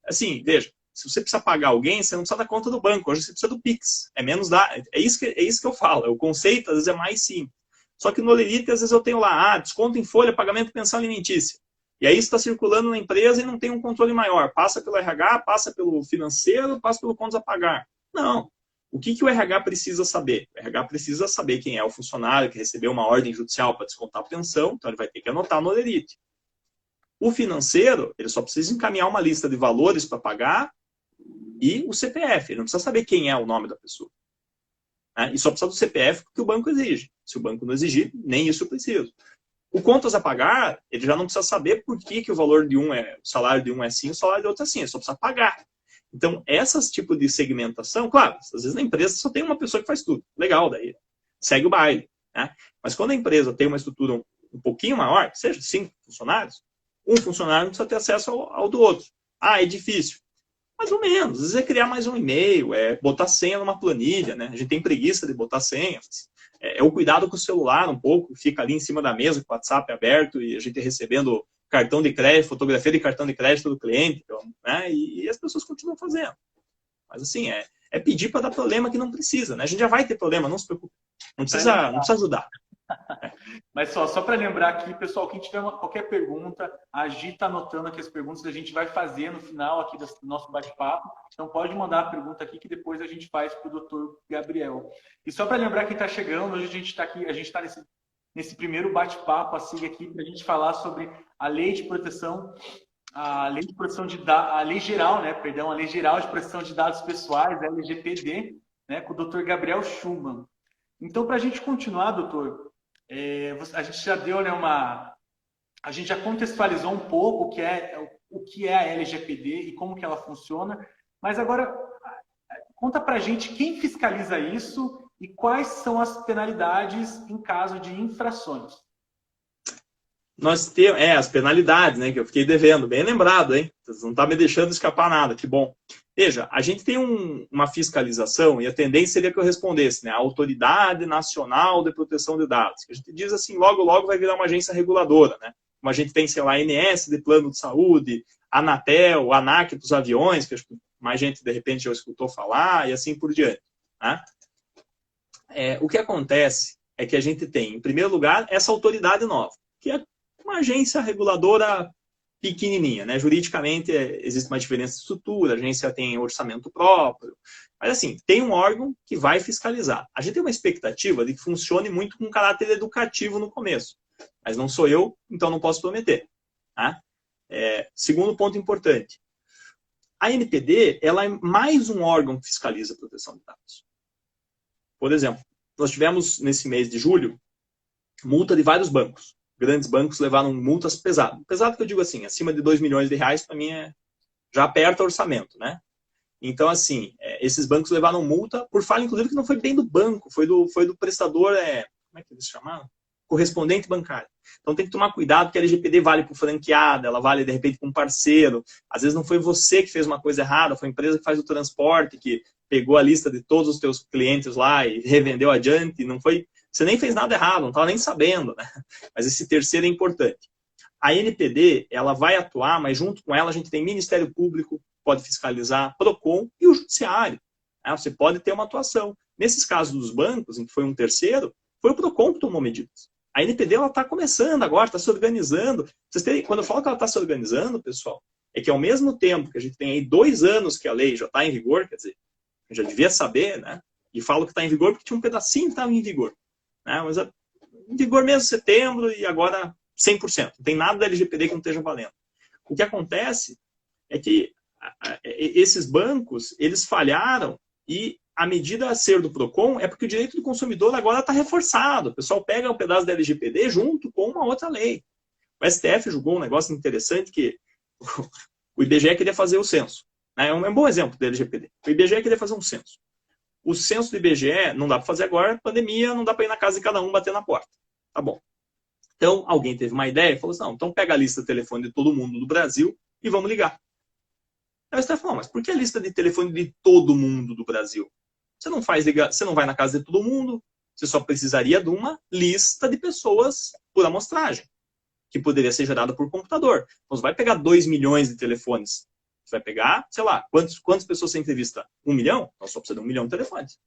assim, veja, se você precisa pagar alguém, você não precisa da conta do banco. Hoje você precisa do Pix. É menos é isso que eu falo. O conceito, às vezes, é mais simples. Só que no Olerite, às vezes, eu tenho lá, desconto em folha, pagamento de pensão alimentícia. E aí está circulando na empresa e não tem um controle maior. Passa pelo RH, passa pelo financeiro, passa pelo contas a pagar. Não. O que o RH precisa saber? O RH precisa saber quem é o funcionário que recebeu uma ordem judicial para descontar a pensão, então ele vai ter que anotar no Olerite. O financeiro, ele só precisa encaminhar uma lista de valores para pagar e o CPF. Ele não precisa saber quem é o nome da pessoa. E só precisa do CPF porque o banco exige. Se o banco não exigir, nem isso eu preciso. O contas a pagar, ele já não precisa saber por que o valor de o salário de um é assim, o salário de outro é assim. Ele só precisa pagar. Então, esses tipos de segmentação, claro, às vezes na empresa só tem uma pessoa que faz tudo. Legal, daí segue o baile. Né? Mas quando a empresa tem uma estrutura um pouquinho maior, seja 5 funcionários, um funcionário não precisa ter acesso ao do outro. É difícil. Mais ou menos. Às vezes é criar mais um e-mail, botar senha numa planilha. Né? A gente tem preguiça de botar senhas. É o cuidado com o celular um pouco, fica ali em cima da mesa com o WhatsApp aberto e a gente recebendo cartão de crédito, fotografia de cartão de crédito do cliente, então, né? E as pessoas continuam fazendo. Mas assim, é pedir para dar problema que não precisa, né? A gente já vai ter problema, não se preocupe. Não precisa ajudar. Mas só para lembrar aqui, pessoal, quem tiver qualquer pergunta, a Gi está anotando aqui as perguntas que a gente vai fazer no final aqui do nosso bate-papo. Então pode mandar a pergunta aqui que depois a gente faz para o doutor Gabriel. E só para lembrar quem está chegando, hoje a gente está aqui, a gente está nesse primeiro bate-papo assim aqui para a gente falar sobre a lei de proteção, a lei geral, né? Perdão, a lei geral de proteção de dados pessoais, a LGPD, né? Com o doutor Gabriel Schumann. Então, para a gente continuar, doutor, A gente já deu, né, a gente já contextualizou um pouco o que é a LGPD e como que ela funciona, mas agora conta pra gente quem fiscaliza isso e quais são as penalidades em caso de infrações. Nós temos, as penalidades, né, que eu fiquei devendo, bem lembrado, hein? Você não está me deixando escapar nada, que bom. Veja, a gente tem uma fiscalização, e a tendência seria que eu respondesse, né, a Autoridade Nacional de Proteção de Dados, que a gente diz assim, logo, logo vai virar uma agência reguladora, né? Como a gente tem, sei lá, a ANS de plano de saúde, a Anatel, a ANAC dos aviões, que mais gente, de repente, já escutou falar, e assim por diante, né? O que acontece é que a gente tem, em primeiro lugar, essa autoridade nova, que é uma agência reguladora pequenininha, né? Juridicamente existe uma diferença de estrutura, a agência tem orçamento próprio, mas assim, tem um órgão que vai fiscalizar. A gente tem uma expectativa de que funcione muito com caráter educativo no começo, mas não sou eu, então não posso prometer. Tá? Segundo ponto importante, a NPD ela é mais um órgão que fiscaliza a proteção de dados. Por exemplo, nós tivemos nesse mês de julho multa de vários bancos. Grandes bancos levaram multas pesadas. Pesado que eu digo assim, acima de 2 milhões de reais, para mim, já aperta o orçamento, né? Então, assim, esses bancos levaram multa por falha, inclusive, que não foi bem do banco, foi do prestador, como é que eles chamaram? Correspondente bancário. Então, tem que tomar cuidado, porque a LGPD vale para o franqueado, ela vale, de repente, para um parceiro. Às vezes não foi você que fez uma coisa errada, foi a empresa que faz o transporte, que pegou a lista de todos os teus clientes lá e revendeu adiante, não foi... Você nem fez nada errado, não estava nem sabendo, né? Mas esse terceiro é importante. A NPD, ela vai atuar, mas junto com ela a gente tem Ministério Público, pode fiscalizar, PROCON e o Judiciário. Né? Você pode ter uma atuação. Nesses casos dos bancos, em que foi um terceiro, foi o PROCON que tomou medidas. A NPD está começando agora, está se organizando. Quando eu falo que ela está se organizando, pessoal, é que ao mesmo tempo que a gente tem aí 2 anos que a lei já está em vigor, quer dizer, eu já devia saber, né? E falo que está em vigor porque tinha um pedacinho que estava em vigor. Né? Mas em vigor mesmo setembro e agora 100%. Não tem nada da LGPD que não esteja valendo. O que acontece é que esses bancos, eles falharam e a medida a ser do PROCON é porque o direito do consumidor agora está reforçado. O pessoal pega um pedaço da LGPD junto com uma outra lei. O STF julgou um negócio interessante que o IBGE queria fazer o censo. Né? É um bom exemplo da LGPD. O IBGE queria fazer um censo. O censo do IBGE não dá para fazer agora, pandemia, não dá para ir na casa de cada um bater na porta. Tá bom. Então, alguém teve uma ideia e falou assim, não, então pega a lista de telefone de todo mundo do Brasil e vamos ligar. Aí o STF falou, mas por que a lista de telefone de todo mundo do Brasil? Você não vai na casa de todo mundo, você só precisaria de uma lista de pessoas por amostragem, que poderia ser gerada por computador. Então, você vai pegar 2 milhões de telefones. Você vai pegar, sei lá, quantas pessoas você entrevista? 1 milhão? Então, só precisa de 1 milhão de telefones.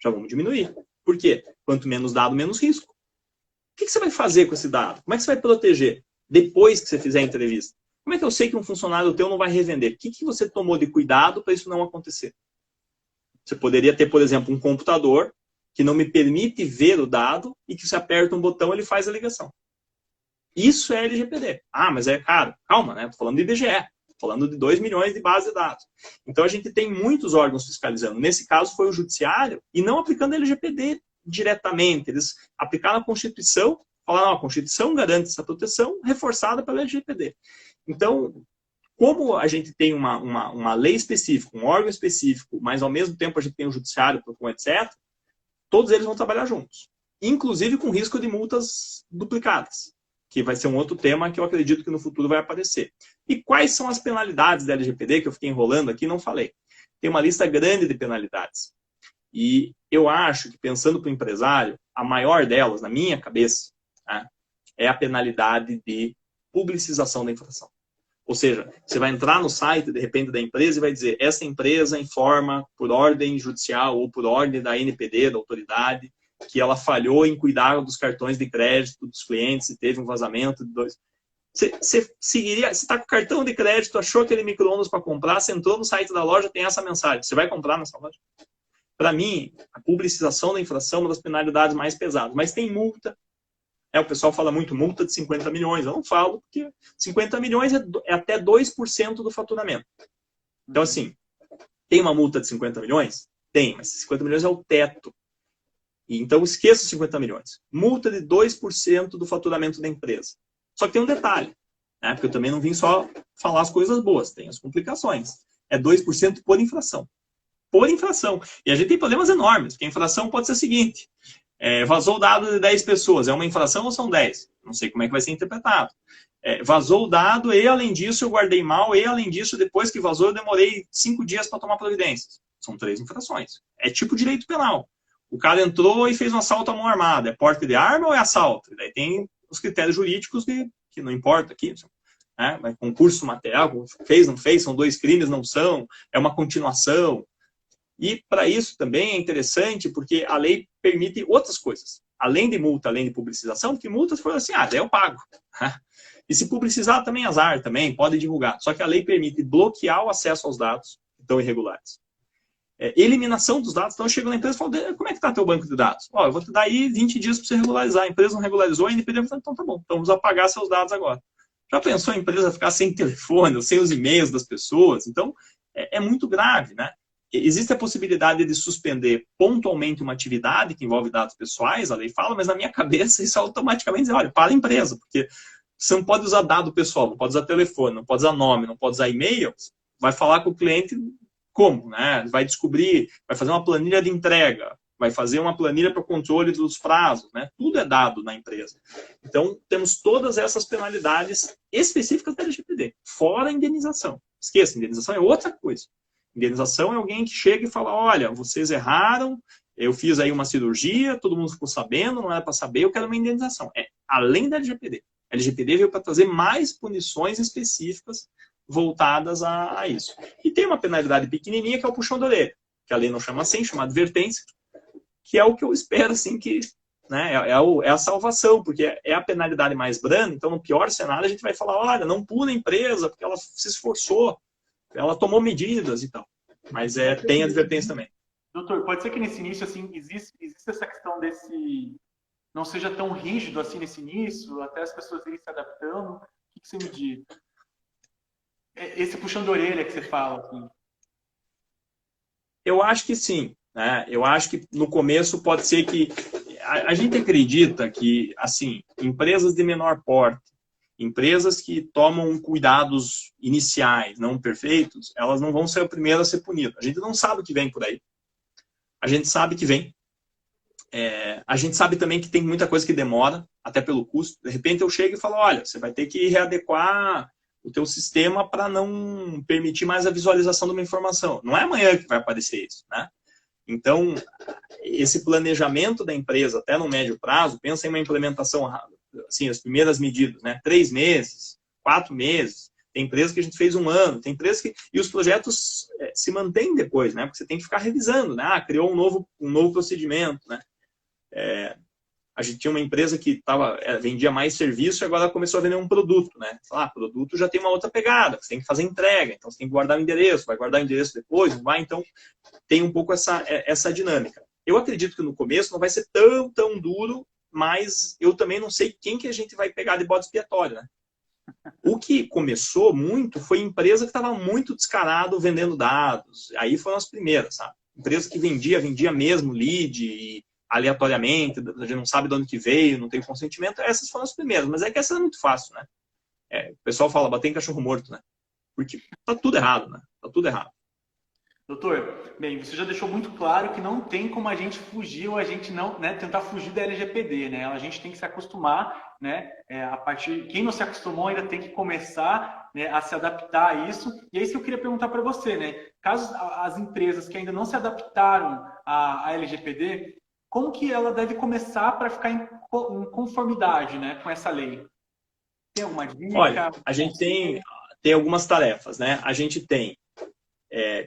Já vamos diminuir. Por quê? Quanto menos dado, menos risco. O que você vai fazer com esse dado? Como é que você vai proteger depois que você fizer a entrevista? Como é que eu sei que um funcionário teu não vai revender? O que você tomou de cuidado para isso não acontecer? Você poderia ter, por exemplo, um computador que não me permite ver o dado e que você aperta um botão e ele faz a ligação. Isso é LGPD. Ah, mas é caro. Calma, né? Estou falando do IBGE. Estou falando de 2 milhões de base de dados. Então, a gente tem muitos órgãos fiscalizando. Nesse caso, foi o Judiciário e não aplicando a LGPD diretamente. Eles aplicaram a Constituição, falaram, a Constituição garante essa proteção reforçada pela LGPD. Então, como a gente tem uma lei específica, um órgão específico, mas ao mesmo tempo a gente tem o Judiciário, PROCON, etc., todos eles vão trabalhar juntos. Inclusive com risco de multas duplicadas, que vai ser um outro tema que eu acredito que no futuro vai aparecer. E quais são as penalidades da LGPD, que eu fiquei enrolando aqui e não falei? Tem uma lista grande de penalidades. E eu acho que, pensando para o empresário, a maior delas, na minha cabeça, né, é a penalidade de publicização da infração. Ou seja, você vai entrar no site, de repente, da empresa e vai dizer, essa empresa informa, por ordem judicial ou por ordem da NPD, da autoridade, que ela falhou em cuidar dos cartões de crédito dos clientes e teve um vazamento de 2... Você está com o cartão de crédito, achou aquele micro-ondas para comprar, você entrou no site da loja, tem essa mensagem. Você vai comprar nessa loja? Para mim, a publicização da infração é uma das penalidades mais pesadas. Mas tem multa. O pessoal fala muito multa de 50 milhões. Eu não falo, porque 50 milhões é até 2% do faturamento. Então, assim, tem uma multa de 50 milhões? Tem, mas 50 milhões é o teto. E, então, esqueça os 50 milhões. Multa de 2% do faturamento da empresa. Só que tem um detalhe, né? Porque eu também não vim só falar as coisas boas, tem as complicações. É 2% por infração. Por infração. E a gente tem problemas enormes, porque a infração pode ser a seguinte: vazou o dado de 10 pessoas, é uma infração ou são 10? Não sei como é que vai ser interpretado. Vazou o dado e, além disso, eu guardei mal, e, além disso, depois que vazou, eu demorei 5 dias para tomar providências. São 3 infrações. É tipo direito penal. O cara entrou e fez um assalto à mão armada. É porte de arma ou é assalto? E daí tem os critérios jurídicos que não importa aqui, né? Mas concurso material, fez, não fez, são 2 crimes, não são, é uma continuação. E para isso também é interessante, porque a lei permite outras coisas. Além de multa, além de publicização, porque multas foram assim, daí eu pago. E se publicizar também azar, também pode divulgar. Só que a lei permite bloquear o acesso aos dados que estão irregulares. Eliminação dos dados. Então eu chego na empresa e falo: como é que está teu banco de dados? Eu vou te dar aí 20 dias para você regularizar. A empresa não regularizou, a NPD vai falar: então tá bom, então vamos apagar seus dados agora. Já pensou a empresa ficar sem telefone, ou sem os e-mails das pessoas? Então é muito grave, né? Existe a possibilidade de suspender pontualmente uma atividade que envolve dados pessoais, a lei fala, mas na minha cabeça isso automaticamente diz: olha, para a empresa, porque você não pode usar dado pessoal, não pode usar telefone, não pode usar nome, não pode usar e-mail, vai falar com o cliente como, né? Vai descobrir, vai fazer uma planilha de entrega, vai fazer uma planilha para o controle dos prazos, né? Tudo é dado na empresa. Então, temos todas essas penalidades específicas da LGPD, fora a indenização. Esqueça, indenização é outra coisa. Indenização é alguém que chega e fala: olha, vocês erraram, eu fiz aí uma cirurgia, todo mundo ficou sabendo, não era para saber, eu quero uma indenização. Além da LGPD. A LGPD veio para trazer mais punições específicas voltadas a isso. E tem uma penalidade pequenininha, que é o puxão da orelha, que a lei não chama assim, chama advertência, que é o que eu espero, assim, que, né, é a salvação, porque é a penalidade mais branda. Então, no pior cenário, a gente vai falar: olha, não pula a empresa, porque ela se esforçou, ela tomou medidas e tal. Mas tem advertência também. Doutor, pode ser que nesse início, assim, existe essa questão desse... não seja tão rígido assim nesse início, até as pessoas irem se adaptando. O que você me diz? Esse puxão de orelha que você fala, assim. Eu acho que sim, né? Eu acho que no começo pode ser que... A gente acredita que, assim, empresas de menor porte, empresas que tomam cuidados iniciais, não perfeitos, elas não vão ser a primeira a ser punidas. A gente não sabe o que vem por aí. A gente sabe que vem. A gente sabe também que tem muita coisa que demora, até pelo custo. De repente eu chego e falo: olha, você vai ter que readequar o teu sistema para não permitir mais a visualização de uma informação. Não é amanhã que vai aparecer isso, né? Então, esse planejamento da empresa, até no médio prazo, pensa em uma implementação, assim, as primeiras medidas, né? 3 meses, 4 meses. Tem empresas que a gente fez 1 ano, tem empresas que... E os projetos se mantêm depois, né? Porque você tem que ficar revisando, né? Criou um novo procedimento, né? A gente tinha uma empresa que vendia mais serviço e agora começou a vender um produto, né? Produto já tem uma outra pegada, você tem que fazer entrega, então você tem que guardar o endereço, vai guardar o endereço depois, não vai? Então, tem um pouco essa dinâmica. Eu acredito que no começo não vai ser tão duro, mas eu também não sei quem que a gente vai pegar de bode expiatório, né? O que começou muito foi empresa que estava muito descarado vendendo dados. Aí foram as primeiras, sabe? Empresa que vendia mesmo lead aleatoriamente, a gente não sabe de onde que veio, não tem consentimento. Essas foram as primeiras, mas é que essa é muito fácil, né? O pessoal fala: bater em cachorro morto, né? Porque tá tudo errado, né? Tá tudo errado. Doutor, bem, você já deixou muito claro que não tem como a gente fugir ou a gente não, né, tentar fugir da LGPD, né? A gente tem que se acostumar, né? Quem não se acostumou ainda tem que começar, né, a se adaptar a isso. E é isso que eu queria perguntar para você, né? Caso as empresas que ainda não se adaptaram à LGPD, como que ela deve começar para ficar em conformidade, né, com essa lei? Tem alguma dica? Olha, a gente tem algumas tarefas, né? A gente tem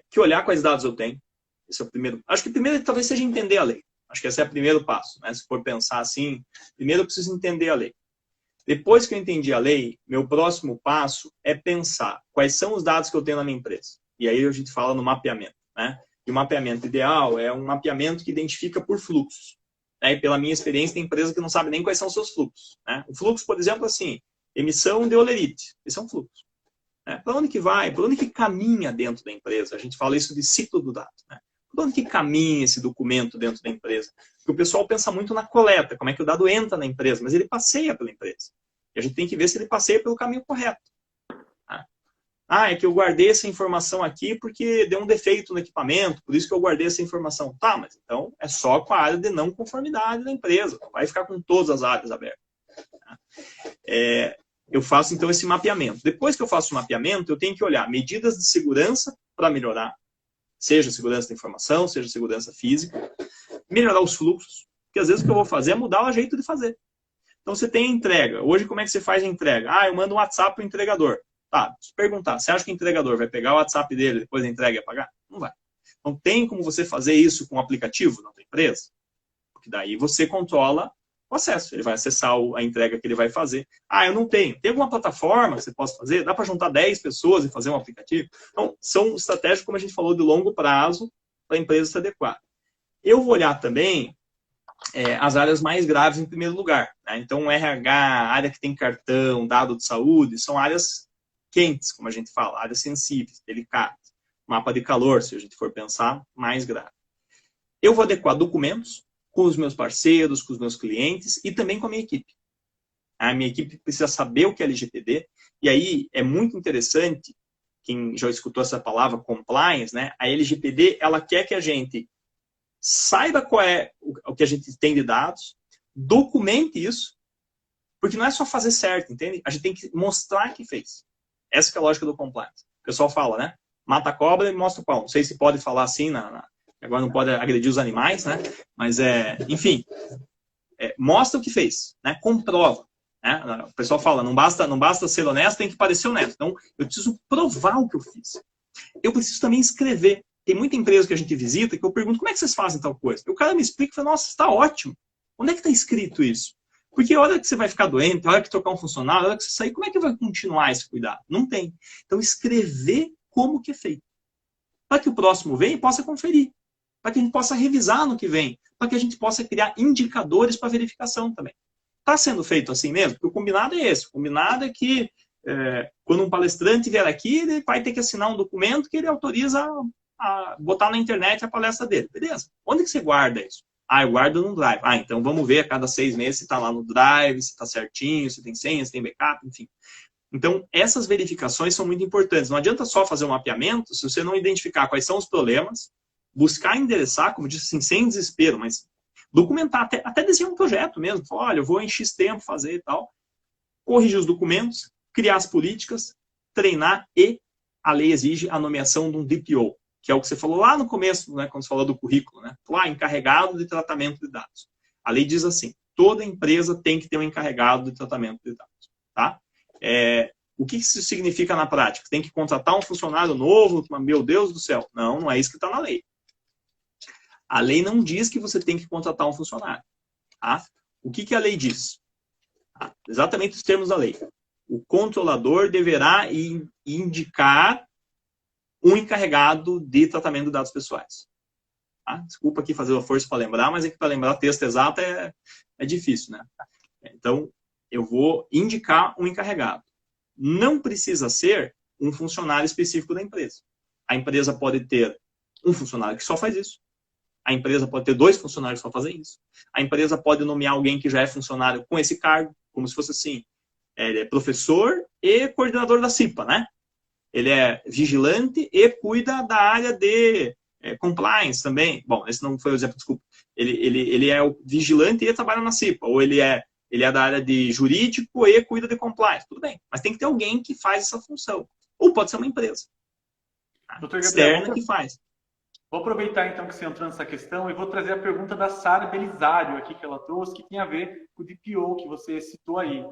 que olhar quais dados eu tenho. Esse é o primeiro. Acho que primeiro talvez seja entender a lei. Acho que esse é o primeiro passo, né? Se for pensar assim, primeiro eu preciso entender a lei. Depois que eu entendi a lei, meu próximo passo é pensar quais são os dados que eu tenho na minha empresa. E aí a gente fala no mapeamento, né? E o mapeamento ideal é um mapeamento que identifica por fluxos. Né? E pela minha experiência, tem empresa que não sabe nem quais são os seus fluxos. Né? O fluxo, por exemplo, assim, emissão de olerite. Esse é um fluxo. Para onde que vai? Para onde que caminha dentro da empresa? A gente fala isso de ciclo do dado. Né? Por onde que caminha esse documento dentro da empresa? Porque o pessoal pensa muito na coleta, como é que o dado entra na empresa, mas ele passeia pela empresa. E a gente tem que ver se ele passeia pelo caminho correto. Ah, é que eu guardei essa informação aqui porque deu um defeito no equipamento, por isso que eu guardei essa informação. Tá, mas então é só com a área de não conformidade da empresa, não vai ficar com todas as áreas abertas. Eu faço então esse mapeamento. Depois que eu faço o mapeamento, eu tenho que olhar medidas de segurança para melhorar, seja segurança da informação, seja segurança física, melhorar os fluxos, porque às vezes o que eu vou fazer é mudar o jeito de fazer. Então você tem a entrega. Hoje como é que você faz a entrega? Ah, eu mando um WhatsApp para o entregador. Tá, se perguntar, você acha que o entregador vai pegar o WhatsApp dele depois da entrega e pagar? Não vai. Então tem como você fazer isso com o aplicativo na sua empresa? Porque daí você controla o acesso. Ele vai acessar a entrega que ele vai fazer. Ah, eu não tenho. Tem alguma plataforma que você possa fazer? Dá para juntar 10 pessoas e fazer um aplicativo? Então, são estratégias, como a gente falou, de longo prazo para a empresa se adequar. Eu vou olhar também as áreas mais graves em primeiro lugar. Né? Então, RH, área que tem cartão, dado de saúde, são áreas quentes, como a gente fala, áreas sensíveis, delicadas. Mapa de calor, se a gente for pensar, mais grave. Eu vou adequar documentos com os meus parceiros, com os meus clientes e também com a minha equipe. A minha equipe precisa saber o que é LGPD, e aí é muito interessante, quem já escutou essa palavra compliance, né? A LGPD, ela quer que a gente saiba qual é o que a gente tem de dados, documente isso, porque não é só fazer certo, entende? A gente tem que mostrar que fez. Essa que é a lógica do compliance. O pessoal fala, né? Mata a cobra e mostra o pau. Não sei se pode falar assim, agora não pode agredir os animais, né? Mas, enfim, mostra o que fez, né? Comprova. Né? O pessoal fala, não basta ser honesto, tem que parecer honesto. Então, eu preciso provar o que eu fiz. Eu preciso também escrever. Tem muita empresa que a gente visita que eu pergunto, como é que vocês fazem tal coisa? E o cara me explica e fala, nossa, está ótimo. Onde é que está escrito isso? Porque a hora que você vai ficar doente, a hora que trocar um funcionário, a hora que você sair, como é que vai continuar esse cuidado? Não tem. Então, escrever como que é feito. Para que o próximo venha e possa conferir. Para que a gente possa revisar no que vem. Para que a gente possa criar indicadores para verificação também. Está sendo feito assim mesmo? Porque o combinado é esse. O combinado é que quando um palestrante vier aqui, ele vai ter que assinar um documento que ele autoriza a botar na internet a palestra dele. Beleza. Onde que você guarda isso? Ah, eu guardo no Drive. Ah, então vamos ver a cada 6 meses se está lá no Drive, se está certinho, se tem senha, se tem backup, enfim. Então, essas verificações são muito importantes. Não adianta só fazer um mapeamento se você não identificar quais são os problemas, buscar endereçar, como eu disse assim, sem desespero, mas documentar, até desenhar um projeto mesmo. Olha, eu vou em X tempo fazer e tal. Corrigir os documentos, criar as políticas, treinar e a lei exige a nomeação de um DPO, que é o que você falou lá no começo, né, quando você falou do currículo, né? Lá, encarregado de tratamento de dados. A lei diz assim, toda empresa tem que ter um encarregado de tratamento de dados. Tá? O que isso significa na prática? Tem que contratar um funcionário novo? Meu Deus do céu. Não, não é isso que está na lei. A lei não diz que você tem que contratar um funcionário. Tá? O que a lei diz? Exatamente os termos da lei. O controlador deverá indicar um encarregado de tratamento de dados pessoais. Tá? Desculpa aqui fazer uma força para lembrar, mas é que para lembrar texto exato é difícil, né? Então, eu vou indicar um encarregado. Não precisa ser um funcionário específico da empresa. A empresa pode ter um funcionário que só faz isso. A empresa pode ter 2 funcionários que só fazem isso. A empresa pode nomear alguém que já é funcionário com esse cargo, como se fosse assim, ele é professor e coordenador da CIPA, né? Ele é vigilante e cuida da área de compliance também. Bom, esse não foi o exemplo, desculpa. Ele é o vigilante e trabalha na CIPA. Ou ele é da área de jurídico e cuida de compliance. Tudo bem. Mas tem que ter alguém que faz essa função. Ou pode ser uma empresa externa que faz. Vou aproveitar então que você entrou nessa questão e vou trazer a pergunta da Sara Belisário aqui que ela trouxe, que tem a ver com o DPO que você citou aí.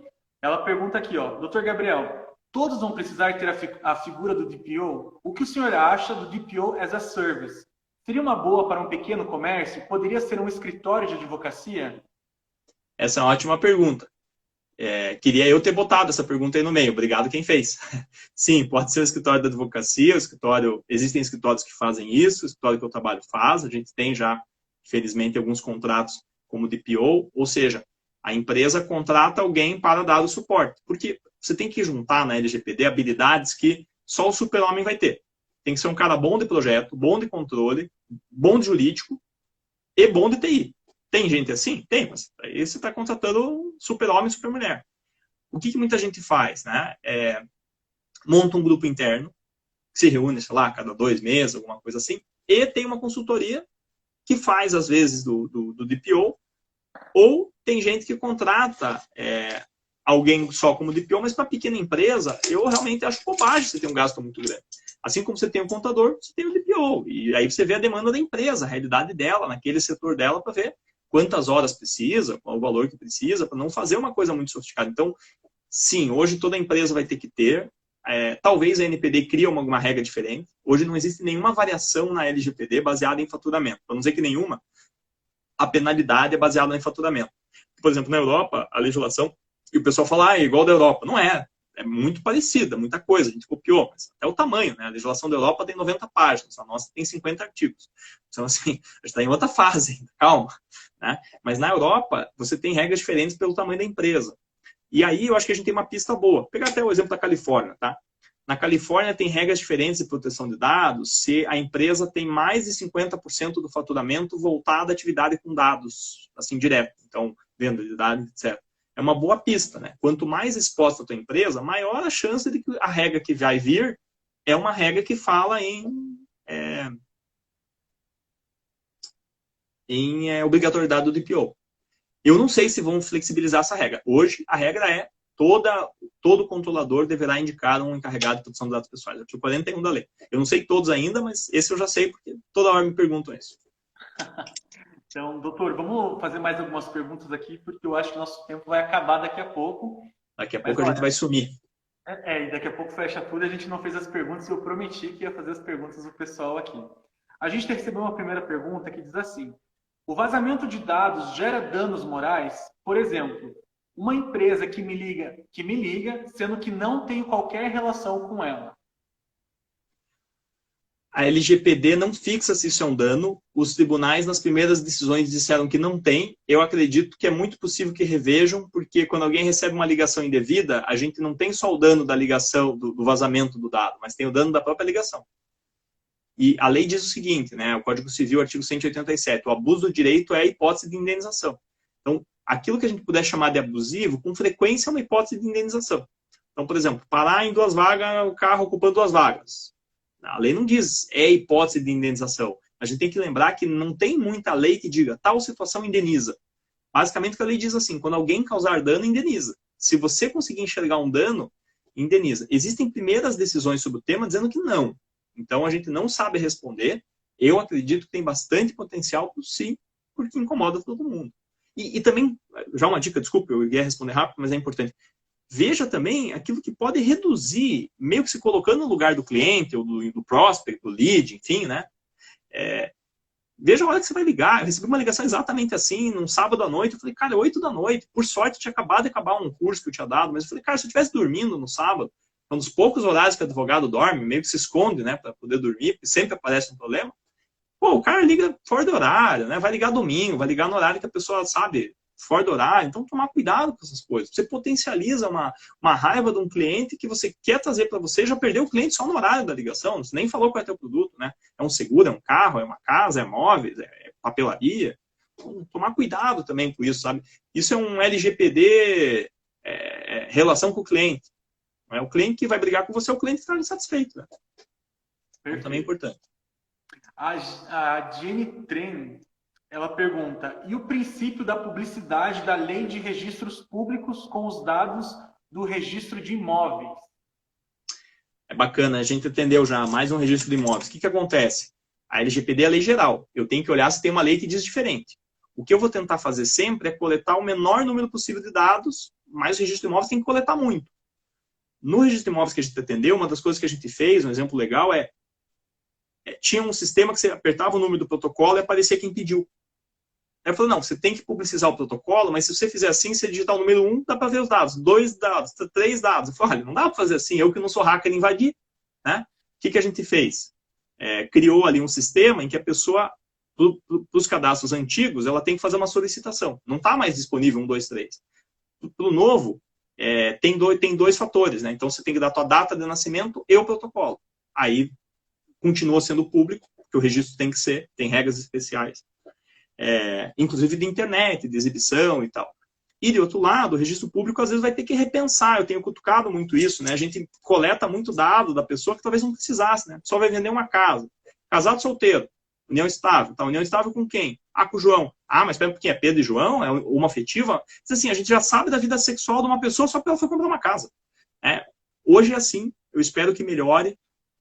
Ela pergunta aqui, ó, Dr. Gabriel, todos vão precisar ter a figura do DPO? O que o senhor acha do DPO as a service? Seria uma boa para um pequeno comércio? Poderia ser um escritório de advocacia? Essa é uma ótima pergunta. Queria eu ter botado essa pergunta aí no meio. Obrigado quem fez. Sim, pode ser o escritório da advocacia, existem escritórios que fazem isso, o escritório que eu trabalho faz, a gente tem já, infelizmente, alguns contratos como DPO, ou seja, a empresa contrata alguém para dar o suporte. Porque você tem que juntar na LGPD habilidades que só o super-homem vai ter. Tem que ser um cara bom de projeto, bom de controle, bom de jurídico e bom de TI. Tem gente assim? Tem, mas aí você está contratando super-homem e super-mulher. O que muita gente faz? Né? Monta um grupo interno, que se reúne, sei lá, cada 2 meses, alguma coisa assim, e tem uma consultoria que faz, às vezes, do DPO, ou tem gente que contrata alguém só como DPO, mas para pequena empresa, eu realmente acho bobagem você ter um gasto muito grande. Assim como você tem o contador, você tem o DPO. E aí você vê a demanda da empresa, a realidade dela, naquele setor dela, para ver quantas horas precisa, qual o valor que precisa, para não fazer uma coisa muito sofisticada. Então, sim, hoje toda empresa vai ter que ter. Talvez a NPD crie uma regra diferente. Hoje não existe nenhuma variação na LGPD baseada em faturamento. Para não dizer que nenhuma, a penalidade é baseada em faturamento. Por exemplo, na Europa, a legislação, e o pessoal fala, é igual da Europa. Não é. É muito parecida, muita coisa. A gente copiou, mas até o tamanho, né? A legislação da Europa tem 90 páginas, a nossa tem 50 artigos. Então, assim, a gente está em outra fase, calma. Né? Mas na Europa, você tem regras diferentes pelo tamanho da empresa. E aí eu acho que a gente tem uma pista boa. Vou pegar até o exemplo da Califórnia, tá? Na Califórnia tem regras diferentes de proteção de dados se a empresa tem mais de 50% do faturamento voltado à atividade com dados, assim, direto. Então, venda de dados, etc. É uma boa pista, né? Quanto mais exposta a tua empresa, maior a chance de que a regra que vai vir é uma regra que fala em obrigatoriedade do DPO. Eu não sei se vão flexibilizar essa regra. Hoje, a regra é todo controlador deverá indicar um encarregado de proteção de dados pessoais. Artigo 41 da lei. Eu não sei todos ainda, mas esse eu já sei, porque toda hora me perguntam isso. Então, doutor, vamos fazer mais algumas perguntas aqui, porque eu acho que nosso tempo vai acabar daqui a pouco. Daqui a pouco a gente vai sumir. E daqui a pouco fecha tudo. A gente não fez as perguntas e eu prometi que ia fazer as perguntas do pessoal aqui. A gente recebeu uma primeira pergunta que diz assim: o vazamento de dados gera danos morais? Por exemplo, uma empresa que me liga, sendo que não tenho qualquer relação com ela. A LGPD não fixa se isso é um dano. Os tribunais, nas primeiras decisões, disseram que não tem. Eu acredito que é muito possível que revejam, porque quando alguém recebe uma ligação indevida, a gente não tem só o dano da ligação, do vazamento do dado, mas tem o dano da própria ligação. E a lei diz o seguinte, né? O Código Civil, artigo 187, o abuso do direito é a hipótese de indenização. Então, aquilo que a gente puder chamar de abusivo, com frequência é uma hipótese de indenização. Então, por exemplo, parar em 2 vagas, o carro ocupando 2 vagas. A lei não diz hipótese de indenização. A gente tem que lembrar que não tem muita lei que diga tal situação indeniza. Basicamente, o que a lei diz assim, quando alguém causar dano, indeniza. Se você conseguir enxergar um dano, indeniza. Existem primeiras decisões sobre o tema dizendo que não. Então, a gente não sabe responder. Eu acredito que tem bastante potencial para sim, porque incomoda todo mundo. E também, já uma dica, desculpa, eu ia responder rápido, mas é importante. Veja também aquilo que pode reduzir, meio que se colocando no lugar do cliente, ou do prospect, do lead, enfim, né? Veja a hora que você vai ligar. Eu recebi uma ligação exatamente assim, num sábado à noite. Eu falei, cara, 8 da noite. Por sorte, tinha acabado de acabar um curso que eu tinha dado. Mas eu falei, cara, se eu estivesse dormindo no sábado, é um dos poucos horários que o advogado dorme, meio que se esconde, né, para poder dormir, porque sempre aparece um problema. Pô, o cara liga fora do horário, né? Vai ligar domingo, vai ligar no horário que a pessoa sabe, fora do horário. Então, tomar cuidado com essas coisas. Você potencializa uma raiva de um cliente que você quer trazer para você, já perdeu o cliente só no horário da ligação. Você nem falou qual é o teu produto, né? É um seguro, é um carro, é uma casa, é móveis, é papelaria. Então, tomar cuidado também com isso, sabe? Isso é um LGPD relação com o cliente. Não é o cliente que vai brigar com você, é o cliente que está insatisfeito, né? Então, também é importante. A Jenny Tren, ela pergunta, e o princípio da publicidade da lei de registros públicos com os dados do registro de imóveis? É bacana, a gente entendeu já, mais um registro de imóveis. O que acontece? A LGPD é a lei geral. Eu tenho que olhar se tem uma lei que diz diferente. O que eu vou tentar fazer sempre é coletar o menor número possível de dados, mas o registro de imóveis tem que coletar muito. No registro de imóveis que a gente atendeu, uma das coisas que a gente fez, um exemplo legal tinha um sistema que você apertava o número do protocolo e aparecia quem pediu. Aí eu falei, não, você tem que publicizar o protocolo, mas se você fizer assim, você digitar o número 1, dá para ver os dados, 2 dados, 3 dados. Eu falei, olha, não dá para fazer assim, eu que não sou hacker invadir. Né? O que a gente fez? Criou ali um sistema em que a pessoa, para os cadastros antigos, ela tem que fazer uma solicitação. Não está mais disponível 1, 2, 3. Para o novo, tem dois fatores, né? Então você tem que dar a tua data de nascimento e o protocolo. Aí continua sendo público, porque o registro tem regras especiais, inclusive de internet, de exibição e tal. E, de outro lado, o registro público, às vezes, vai ter que repensar. Eu tenho cutucado muito isso, né? A gente coleta muito dado da pessoa que talvez não precisasse, né? A pessoa vai vender uma casa. Casado, solteiro. União estável. Tá, união estável com quem? Ah, com o João. Ah, mas pera, porque é Pedro e João? É uma afetiva? Mas, assim, a gente já sabe da vida sexual de uma pessoa só porque ela foi comprar uma casa. Hoje é assim. Eu espero que melhore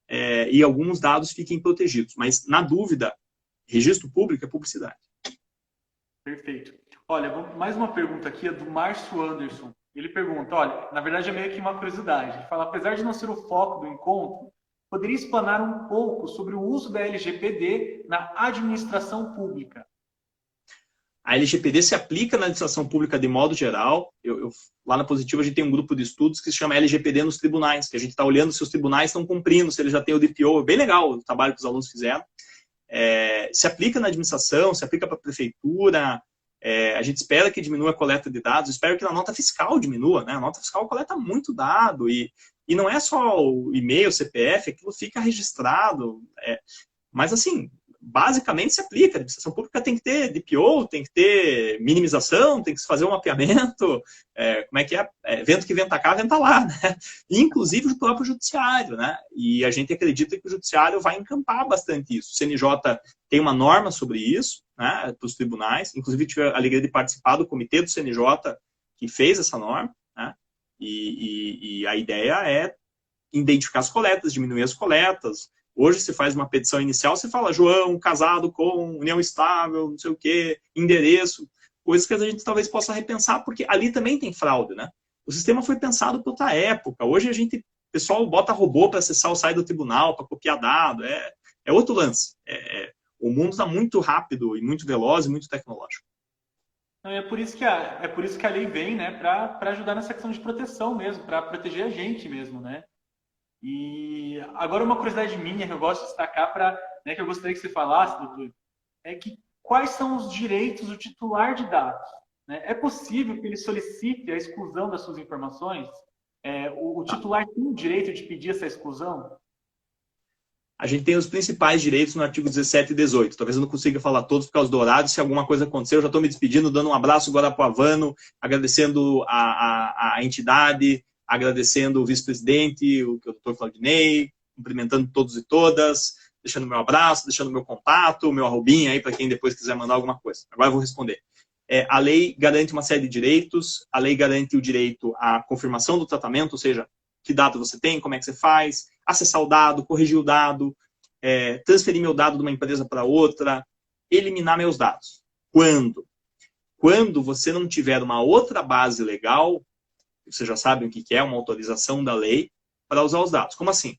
e alguns dados fiquem protegidos. Mas, na dúvida, registro público é publicidade. Perfeito. Olha, mais uma pergunta aqui, é do Márcio Anderson. Ele pergunta, olha, na verdade é meio que uma curiosidade. Ele fala, apesar de não ser o foco do encontro, poderia explanar um pouco sobre o uso da LGPD na administração pública? A LGPD se aplica na administração pública de modo geral. Lá na Positivo a gente tem um grupo de estudos que se chama LGPD nos tribunais, que a gente está olhando se os tribunais estão cumprindo, se eles já têm o DPO. É bem legal o trabalho que os alunos fizeram. Se aplica na administração, se aplica para a prefeitura. A gente espera que diminua a coleta de dados, espero que na nota fiscal diminua, né? A nota fiscal coleta muito dado e não é só o e-mail, o CPF, aquilo fica registrado. Mas, assim, basicamente se aplica. A administração pública tem que ter DPO, tem que ter minimização, tem que fazer um mapeamento. Como é que é? Vento que venta cá, venta lá, né? Inclusive o próprio judiciário, né? E a gente acredita que o judiciário vai encampar bastante isso. O CNJ tem uma norma sobre isso, né, para os tribunais. Inclusive tive a alegria de participar do comitê do CNJ que fez essa norma, né? E a ideia é identificar as coletas, diminuir as coletas. Hoje você faz uma petição inicial, você fala João, casado com, união estável, não sei o quê, endereço, coisas que a gente talvez possa repensar, porque ali também tem fraude, né? O sistema foi pensado para outra época. Hoje o pessoal bota robô para acessar o site do tribunal, para copiar dado, é outro lance. O mundo está muito rápido e muito veloz e muito tecnológico. É por isso que a lei vem, né, para ajudar nessa questão de proteção mesmo, para proteger a gente mesmo, né? E agora uma curiosidade minha que eu gosto de destacar né, que eu gostaria que você falasse, doutor, é que quais são os direitos do titular de dados? Né? É possível que ele solicite a exclusão das suas informações? O titular tem o direito de pedir essa exclusão? A gente tem os principais direitos no artigo 17 e 18. Talvez eu não consiga falar todos por causa do horário. Se alguma coisa acontecer, eu já estou me despedindo, dando um abraço agora para o Avano, agradecendo a entidade, agradecendo o vice-presidente, o doutor Claudinei, cumprimentando todos e todas, deixando meu abraço, deixando meu contato, meu arrobinha aí para quem depois quiser mandar alguma coisa. Agora eu vou responder. A lei garante uma série de direitos, a lei garante o direito à confirmação do tratamento, ou seja, que dado você tem, como é que você faz, acessar o dado, corrigir o dado, transferir meu dado de uma empresa para outra, eliminar meus dados. Quando? Quando você não tiver uma outra base legal, vocês já sabem o que é uma autorização da lei, para usar os dados. Como assim?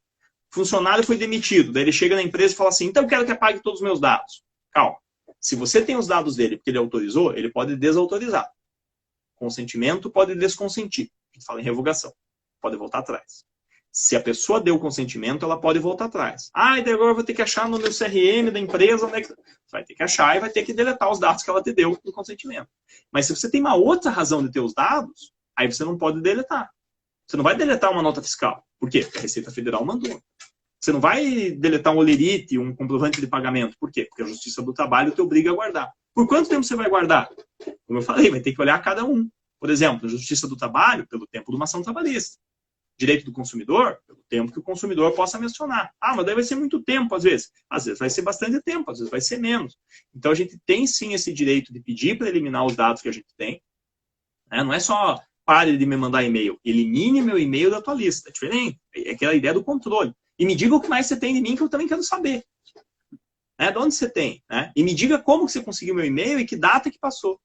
O funcionário foi demitido, daí ele chega na empresa e fala assim, então eu quero que apague todos os meus dados. Calma. Se você tem os dados dele porque ele autorizou, ele pode desautorizar. Consentimento pode desconsentir. A gente fala em revogação. Pode voltar atrás. Se a pessoa deu consentimento, ela pode voltar atrás. Ah, e agora eu vou ter que achar no meu CRM da empresa. Onde é que... Você vai ter que achar e vai ter que deletar os dados que ela te deu com consentimento. Mas se você tem uma outra razão de ter os dados, aí você não pode deletar. Você não vai deletar uma nota fiscal. Por quê? Porque a Receita Federal mandou. Você não vai deletar um olerite, um comprovante de pagamento. Por quê? Porque a Justiça do Trabalho te obriga a guardar. Por quanto tempo você vai guardar? Como eu falei, vai ter que olhar cada um. Por exemplo, a Justiça do Trabalho, pelo tempo de uma ação trabalhista. Direito do consumidor, pelo tempo que o consumidor possa mencionar. Ah, mas daí vai ser muito tempo, às vezes. Às vezes vai ser bastante tempo, às vezes vai ser menos. Então, a gente tem, sim, esse direito de pedir para eliminar os dados que a gente tem. Não é só pare de me mandar e-mail. Elimine meu e-mail da tua lista. É diferente. É aquela ideia do controle. E me diga o que mais você tem de mim, que eu também quero saber. De onde você tem? E me diga como você conseguiu meu e-mail e que data que passou.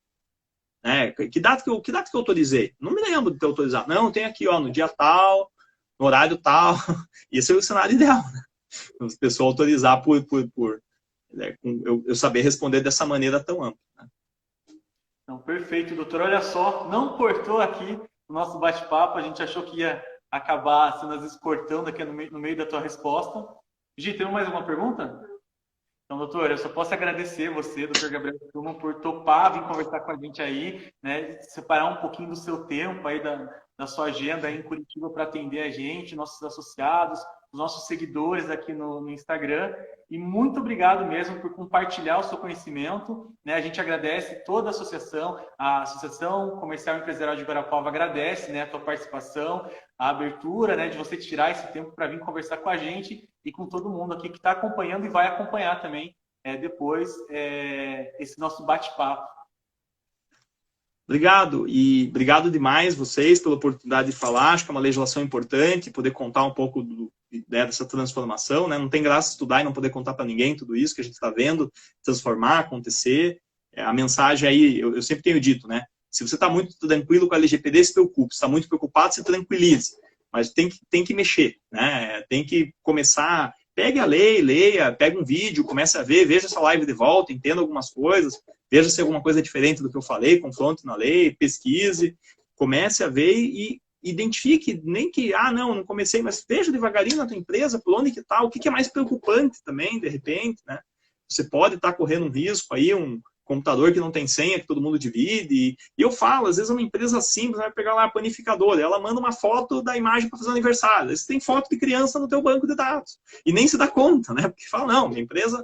Que data que eu autorizei? Não me lembro de ter autorizado. Não, tem aqui, no dia tal, no horário tal. Esse é o cenário ideal, né? O pessoal autorizar eu saber responder dessa maneira tão ampla. Né? Então, perfeito, doutor. Olha só, não cortou aqui o nosso bate-papo. A gente achou que ia acabar se nós cortando aqui no meio da tua resposta. Gi, tem mais uma pergunta? Então, doutor, eu só posso agradecer você, doutor Gabriel Strumman, por topar vir conversar com a gente aí, né? Separar um pouquinho do seu tempo aí, da sua agenda aí em Curitiba para atender a gente, nossos associados, os nossos seguidores aqui no Instagram. E muito obrigado mesmo por compartilhar o seu conhecimento, né? A gente agradece toda a Associação Comercial e Empresarial de Guarapuava agradece, né, a tua participação, a abertura, né, de você tirar esse tempo para vir conversar com a gente e com todo mundo aqui que está acompanhando e vai acompanhar também depois esse nosso bate-papo. Obrigado, e obrigado demais vocês pela oportunidade de falar. Acho que é uma legislação importante, poder contar um pouco dessa transformação, né? Não tem graça estudar e não poder contar para ninguém tudo isso que a gente está vendo transformar, acontecer. A mensagem aí, eu sempre tenho dito, né? Se você está muito tranquilo com a LGPD, se preocupe. Se está muito preocupado, se tranquilize. Mas tem que mexer, né? Tem que começar. Pegue a lei, leia, pega um vídeo, comece a ver, veja essa live de volta, entenda algumas coisas, veja se alguma coisa é diferente do que eu falei, confronte na lei, pesquise, comece a ver e identifique, nem que, não comecei, mas veja devagarinho na tua empresa, por onde que está, o que é mais preocupante também, de repente, né? Você pode estar correndo um risco aí, um computador que não tem senha, que todo mundo divide, e eu falo, às vezes uma empresa simples vai pegar lá a panificadora, ela manda uma foto da imagem para fazer o aniversário, aí você tem foto de criança no teu banco de dados, e nem se dá conta, né? Porque fala, não, minha empresa...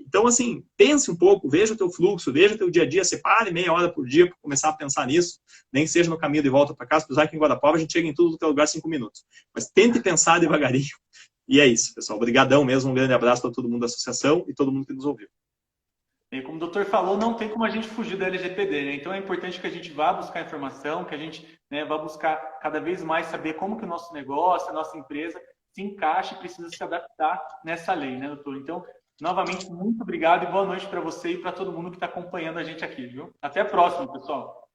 Então, assim, pense um pouco, veja o teu fluxo, veja o teu dia a dia, separe meia hora por dia para começar a pensar nisso, nem que seja no caminho de volta para casa, apesar que em Guarapuava a gente chega em tudo que é lugar em 5 minutos. Mas tente pensar devagarinho. E é isso, pessoal. Obrigadão mesmo, um grande abraço para todo mundo da associação e todo mundo que nos ouviu. E como o doutor falou, não tem como a gente fugir da LGPD, né? Então é importante que a gente vá buscar informação, que a gente vá buscar cada vez mais saber como que o nosso negócio, a nossa empresa se encaixa e precisa se adaptar nessa lei, né, doutor? Então, novamente, muito obrigado e boa noite para você e para todo mundo que está acompanhando a gente aqui, viu? Até a próxima, pessoal.